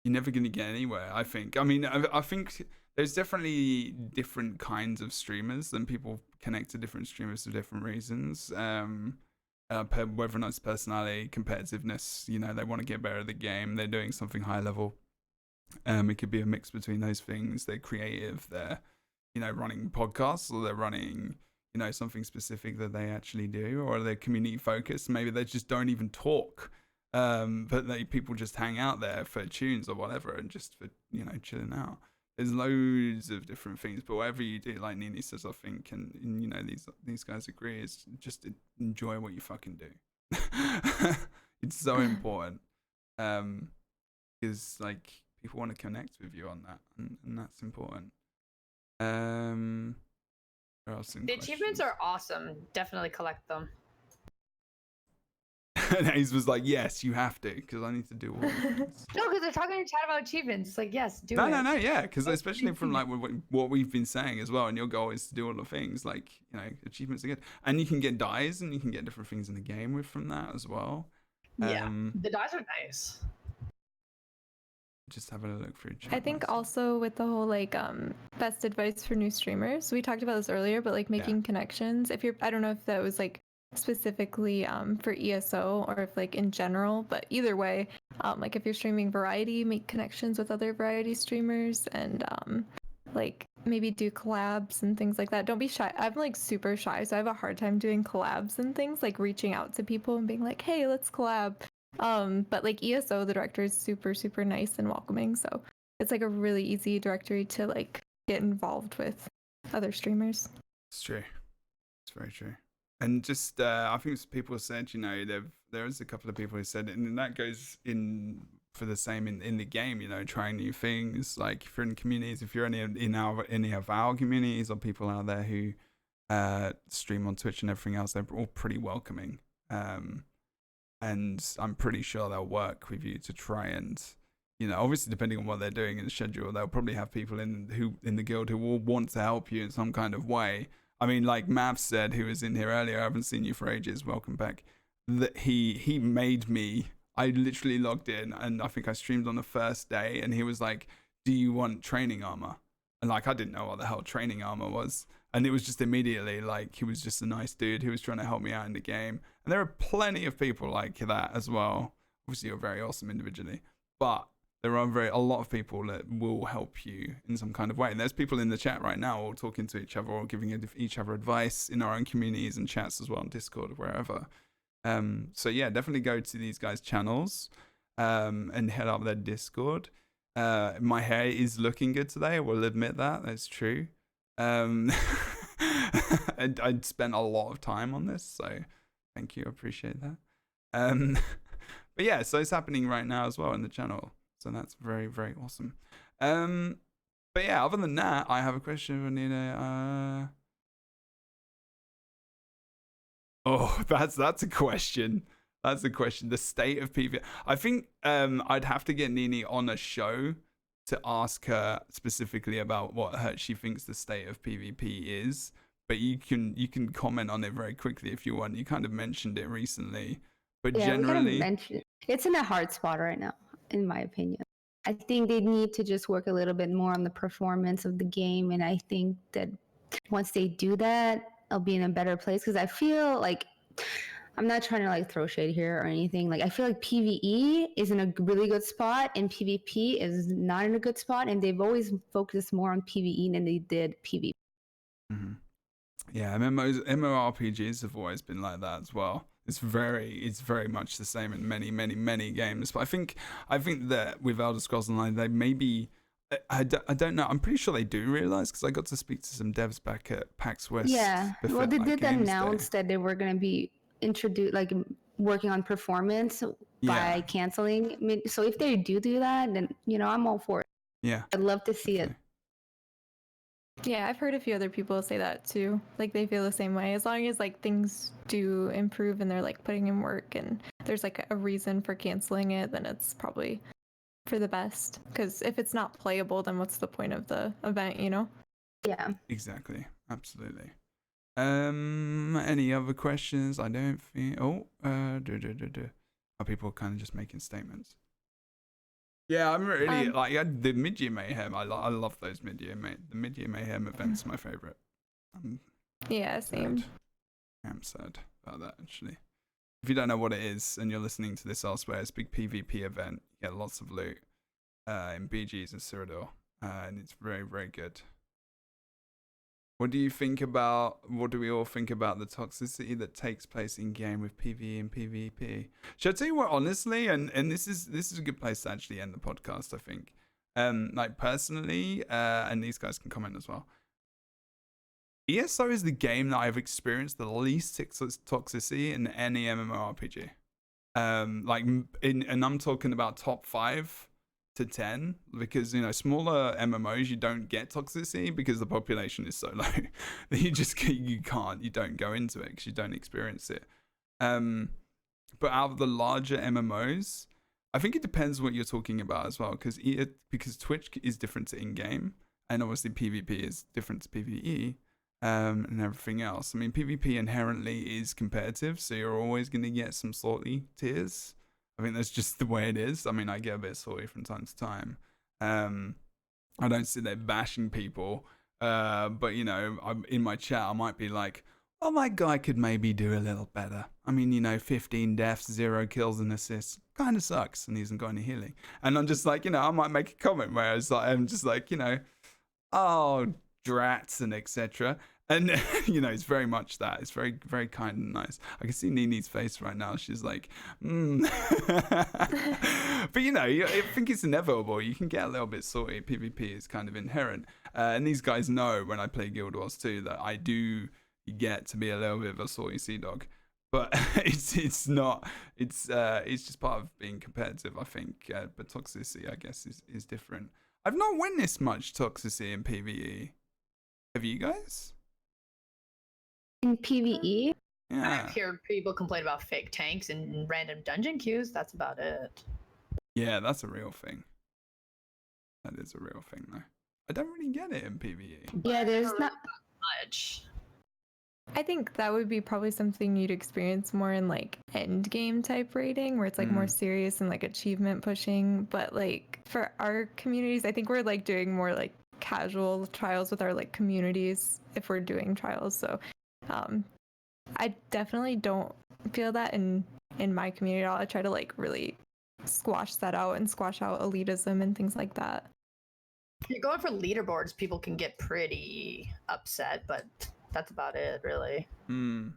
going to get anywhere, I think. I mean, I think there's definitely different kinds of streamers, and people connect to different streamers for different reasons. Whether or not it's personality, competitiveness, they want to get better at the game, they're doing something high level. It could be a mix between those things. They're creative, they're, running podcasts, or they're running, something specific that they actually do, or they're community focused. Maybe they just don't even talk. But people just hang out there for tunes or whatever, and just for chilling out. There's loads of different things, but whatever you do, like Nini says, I think, and these guys agree, is just enjoy what you fucking do. It's so important, because like people want to connect with you on that, and that's important. Where else in The achievements are awesome. Definitely collect them. And Ace was like, yes, you have to, because I need to do all of these. No, because they're talking in chat about achievements. It's like, yes, do it. No, yeah, because especially from like what we've been saying as well, and your goal is to do all the things, like, achievements are good. And you can get dyes, and you can get different things in the game from that as well. Yeah, the dyes are nice. Just having a look through chat. I think also with the whole like best advice for new streamers, we talked about this earlier, but like making connections. I don't know if that was like specifically for ESO or if like in general, but either way, like if you're streaming variety, make connections with other variety streamers, and like maybe do collabs and things like that. Don't be shy. I'm like super shy, so I have a hard time doing collabs and things, like reaching out to people and being like, hey, let's collab. But like ESO, the director is super, super nice and welcoming, so it's like a really easy directory to like get involved with other streamers. It's true. It's very true. And just, I think people said, there is a couple of people who said it, and that goes in for the same in the game, trying new things. Like if you're in communities, if you're in any of our communities, or people out there who stream on Twitch and everything else, they're all pretty welcoming. And I'm pretty sure they'll work with you to try and, obviously depending on what they're doing in the schedule, they'll probably have people in the guild who will want to help you in some kind of way. I mean, like Mav said, who was in here earlier, I haven't seen you for ages, welcome back, that he made me, I literally logged in, and I think I streamed on the first day, and he was like, do you want training armor? And like, I didn't know what the hell training armor was. And it was just immediately like, he was just a nice dude who was trying to help me out in the game. And there are plenty of people like that as well. Obviously, you're very awesome individually, but there are a lot of people that will help you in some kind of way. And there's people in the chat right now all talking to each other, or giving each other advice in our own communities and chats as well, on Discord or wherever. So yeah, definitely go to these guys' channels and head up their Discord. My hair is looking good today. I will admit that. That's true. And I'd spent a lot of time on this, so thank you. I appreciate that. But yeah, so it's happening right now as well in the channel. So that's very, very awesome. But yeah, other than that, I have a question for Nina. Oh, that's a question. That's a question. The state of PvP. I think I'd have to get Nini on a show to ask her specifically about what she thinks the state of PvP is. But you can comment on it very quickly if you want. You kind of mentioned it recently, but Yeah, generally, it's in a hard spot right now, in my opinion. I think they need to just work a little bit more on the performance of the game, and I think that once they do that, I'll be in a better place, because I feel like, I'm not trying to like throw shade here or anything. Like, I feel like PvE is in a really good spot and PvP is not in a good spot, and they've always focused more on PvE than they did PvP. Mm-hmm. Yeah, MMORPGs have always been like that as well. It's very much the same in many games. But I think that with Elder Scrolls Online, they maybe, I don't know. I'm pretty sure they do realize, because I got to speak to some devs back at PAX West. Yeah, well, they did announce that they were going to be working on performance by canceling. I mean, so if they do that, then I'm all for it. Yeah, I'd love to see it. Yeah, I've heard a few other people say that too. Like they feel the same way. As long as like things do improve and they're like putting in work and there's like a reason for canceling it, then it's probably for the best. Because if it's not playable, then what's the point of the event, you know? Yeah. Exactly. Absolutely. Any other questions? I don't think. Are people kind of just making statements? Yeah, I'm really like the mid-year mayhem. I love those the mid-year mayhem events. Are my favorite. Yeah, same. Sad. I'm sad about that actually. If you don't know what it is and you're listening to this elsewhere, it's a big PvP event. You get lots of loot in BGs and Cyrodiil, and it's very, very good. What do we all think about the toxicity that takes place in game with PvE and PvP? Should I tell you what, honestly, and this is a good place to actually end the podcast, I think. Like personally, and these guys can comment as well. ESO is the game that I've experienced the least toxicity in any MMORPG. And I'm talking about top 5 to 10, because smaller MMOs you don't get toxicity because the population is so low that you don't go into it because you don't experience it. But out of the larger MMOs, I think it depends what you're talking about as well, because Twitch is different to in-game, and obviously PvP is different to PvE, and everything else. I mean, PvP inherently is competitive, so you're always going to get some salty tears. I think that's just the way it is. I mean, I get a bit salty from time to time. I don't sit there bashing people, but I'm in my chat, I might be like, "Oh, my guy could maybe do a little better. I mean, 15 deaths, 0 kills and assists, kind of sucks, and he hasn't got any healing." And I'm just like, I might make a comment where I'm just like, "Oh, drats," and etc. And it's very much that. It's very, very kind and nice. I can see Nini's face right now. She's like, But I think it's inevitable. You can get a little bit salty. PvP is kind of inherent. And these guys know when I play Guild Wars 2 that I do get to be a little bit of a salty sea dog. But it's not. It's just part of being competitive, I think. But toxicity, I guess, is different. I've not witnessed much toxicity in PvE. Have you guys? In PvE? Yeah. I've heard people complain about fake tanks and random dungeon queues. That's about it. Yeah, that's a real thing. That is a real thing, though. I don't really get it in PvE. Yeah, there's not much. I think that would be probably something you'd experience more in like end game type raiding, where it's like more serious and like achievement pushing. But like for our communities, I think we're like doing more like casual trials with our like communities if we're doing trials. So I definitely don't feel that in my community at all. I try to like really squash that out and squash out elitism and things like that. If you're going for leaderboards, people can get pretty upset, but that's about it, really. Maybe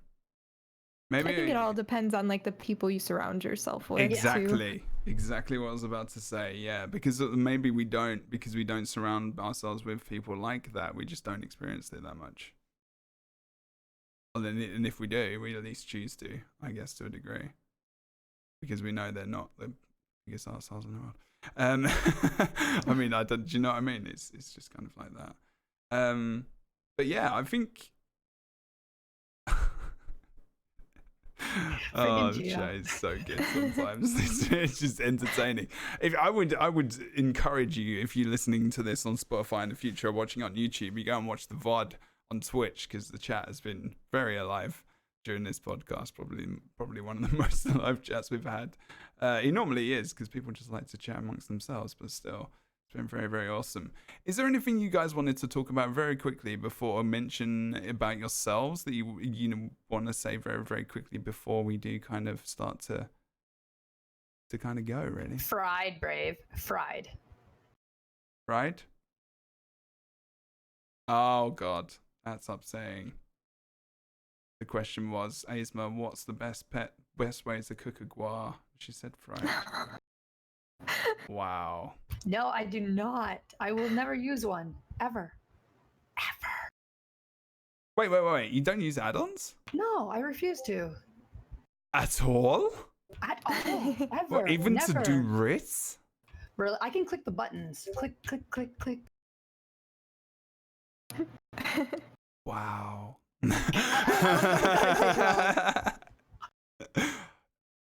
I think it all depends on like the people you surround yourself with. Exactly what I was about to say. Yeah, because maybe we don't surround ourselves with people like that. We just don't experience it that much. Well, and if we do, we at least choose to, I guess, to a degree, because we know they're not the biggest assholes in the world. I mean, do you know what I mean? It's just kind of like that. But yeah, I think. Oh, the chat is so good sometimes. It's just entertaining. I would encourage you, if you're listening to this on Spotify in the future or watching on YouTube, you go and watch the VOD on Twitch, because the chat has been very alive during this podcast. Probably one of the most alive chats we've had. It normally is, because people just like to chat amongst themselves, but still, it's been very, very awesome. Is there anything you guys wanted to talk about very quickly before I mention about yourselves that you want to say very, very quickly before we do kind of start to kind of go, really? Fried, Brave. Fried. Right? Oh, God. That's upsetting. The question was, Aesma, what's the best way to cook a guar? She said fried. Wow. No, I do not. I will never use one. Ever. Wait. You don't use add-ons? No, I refuse to. At all? At all. Ever. What, even Never. to do writs? Really? I can click the buttons. Click, click, click, click. Wow. I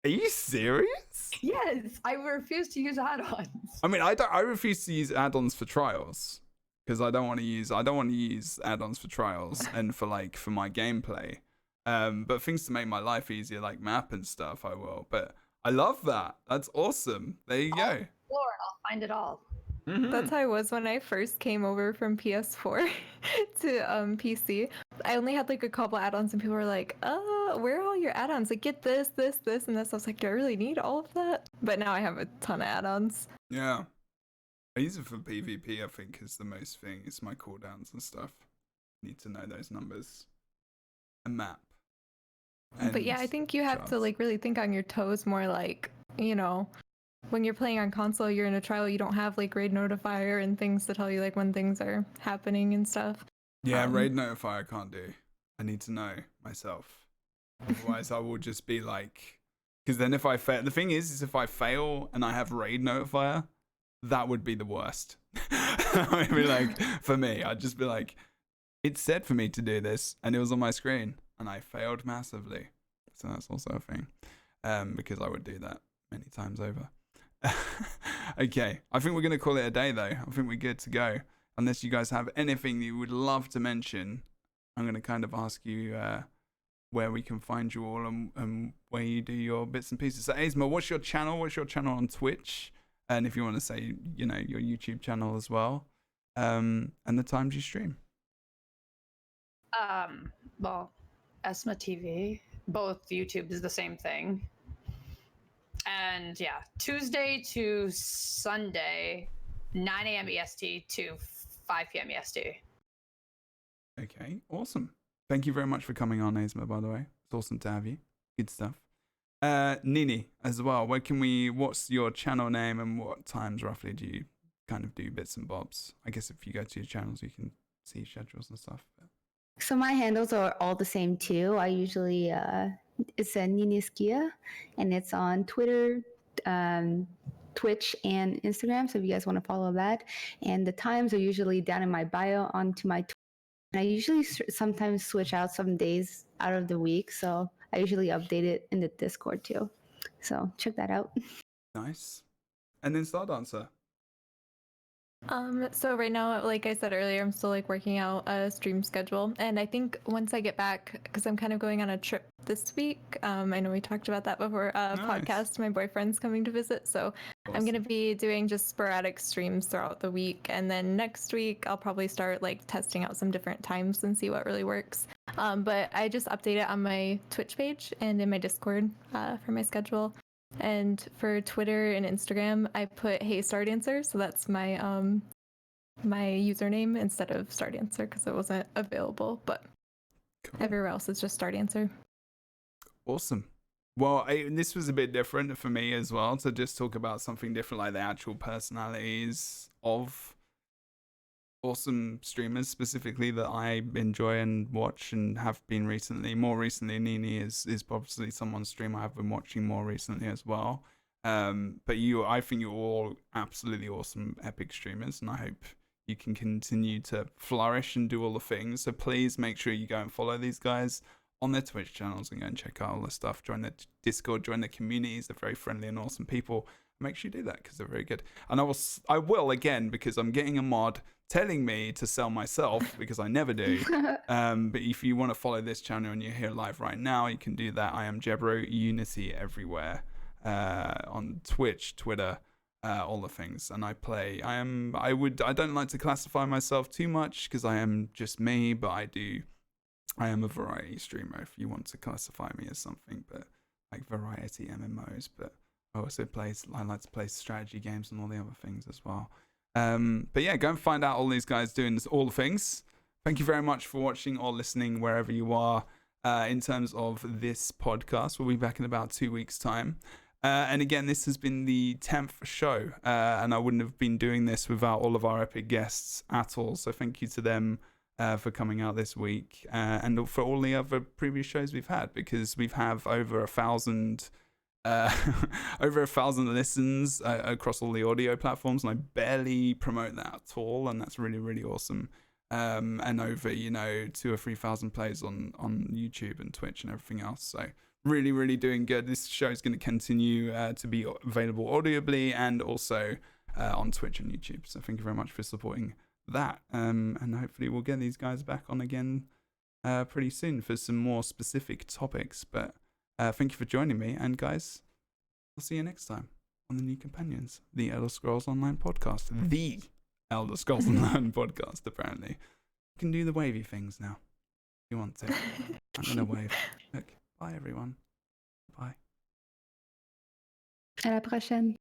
Are you serious? Yes, I refuse to use add-ons. I mean, I refuse to use add-ons for trials because I don't want to use add-ons for trials and for my gameplay. But things to make my life easier, like map and stuff, I will. But I love that. That's awesome. There you go. Explore and I'll find it all. Mhm. That's how I was when I first came over from PS4 to PC. I only had like a couple add-ons, and people were like, where are all your add-ons? Like, get this, this, this, and this. I was like, do I really need all of that? But now I have a ton of add-ons. Yeah. I use it for PvP, I think, is the most thing. It's my cooldowns and stuff. Need to know those numbers. A map. But yeah, I think you have to like really think on your toes more, like, you know, when you're playing on console, you're in a trial, you don't have like raid notifier and things to tell you like when things are happening and stuff. Yeah, raid notifier I can't do. I need to know myself. Otherwise, I will just be like, because then if I fail, the thing is if I fail and I have raid notifier, that would be the worst. I'd be like, for me, I'd just be like, it said for me to do this, and it was on my screen, and I failed massively. So that's also a thing, because I would do that many times over. Okay, I think we're going to call it a day, though. I think we're good to go. Unless you guys have anything you would love to mention, I'm going to kind of ask you where we can find you all and where you do your bits and pieces. So, Aesma, what's your channel? What's your channel on Twitch? And if you want to say, you know, your YouTube channel as well, and the times you stream. Well, Aesma TV, both YouTube is the same thing. And yeah, Tuesday to Sunday, 9 a.m. EST to 5 p.m. EST. Okay, awesome. Thank you very much for coming on, Aesma, by the way. It's awesome to have you. Good stuff. Nini, as well, what's your channel name and what times roughly do you kind of do bits and bobs? I guess if you go to your channels, you can see schedules and stuff. So my handles are all the same too. I usually it's a Nini Skia, and it's on Twitter, Twitch, and Instagram. So if you guys want to follow that, and the times are usually down in my bio onto my. And I usually sometimes switch out some days out of the week, so I usually update it in the Discord too. So check that out. Nice. And then StarDancer. So right now, like I said earlier, I'm still like working out a stream schedule, and I think once I get back, because I'm kind of going on a trip this week. I know we talked about that before. Nice. Podcast. My boyfriend's coming to visit, so Awesome. I'm gonna be doing just sporadic streams throughout the week, and then next week I'll probably start like testing out some different times and see what really works. But I just update it on my Twitch page and in my Discord for my schedule. And for Twitter and Instagram, I put "Hey StarDancer," so that's my my username instead of StarDancer because it wasn't available. But Cool. everywhere else is just StarDancer. Awesome. Well, this was a bit different for me as well, to just talk about something different, like the actual personalities of awesome streamers specifically that I enjoy and watch and have been recently. More recently, Nini is obviously someone's stream I have been watching more recently as well. But I think you're all absolutely awesome, epic streamers, and I hope you can continue to flourish and do all the things. So please make sure you go and follow these guys on their Twitch channels and go and check out all the stuff. Join the Discord, join the communities. They're very friendly and awesome people. Make sure you do that because they're very good. And I will again, because I'm getting a mod telling me to sell myself because I never do. But if you want to follow this channel and you're here live right now, you can do that. I am Jebro Unity everywhere, on Twitch, Twitter, all the things. And I don't like to classify myself too much because I am just me, but I am a variety streamer if you want to classify me as something, but like variety MMOs. But I also I like to play strategy games and all the other things as well. But yeah, go and find out all these guys doing all the things. Thank you very much for watching or listening wherever you are. In terms of this podcast, we'll be back in about 2 weeks' time. And again, this has been the 10th show, and I wouldn't have been doing this without all of our epic guests at all. So thank you to them for coming out this week, and for all the other previous shows we've had, because we've have over 1,000 listens across all the audio platforms, and I barely promote that at all, and that's really, really awesome. and over 2,000 or 3,000 plays on YouTube and Twitch and everything else. So really, really doing good. This show is going to continue to be available audibly and also on Twitch and YouTube. So thank you very much for supporting that. And hopefully we'll get these guys back on again pretty soon for some more specific topics. But thank you for joining me. And guys, I'll see you next time on the New Companions, the Elder Scrolls Online podcast. The Elder Scrolls Online podcast, apparently. You can do the wavy things now if you want to. I'm going to wave. Look, bye everyone. Bye. À la prochaine.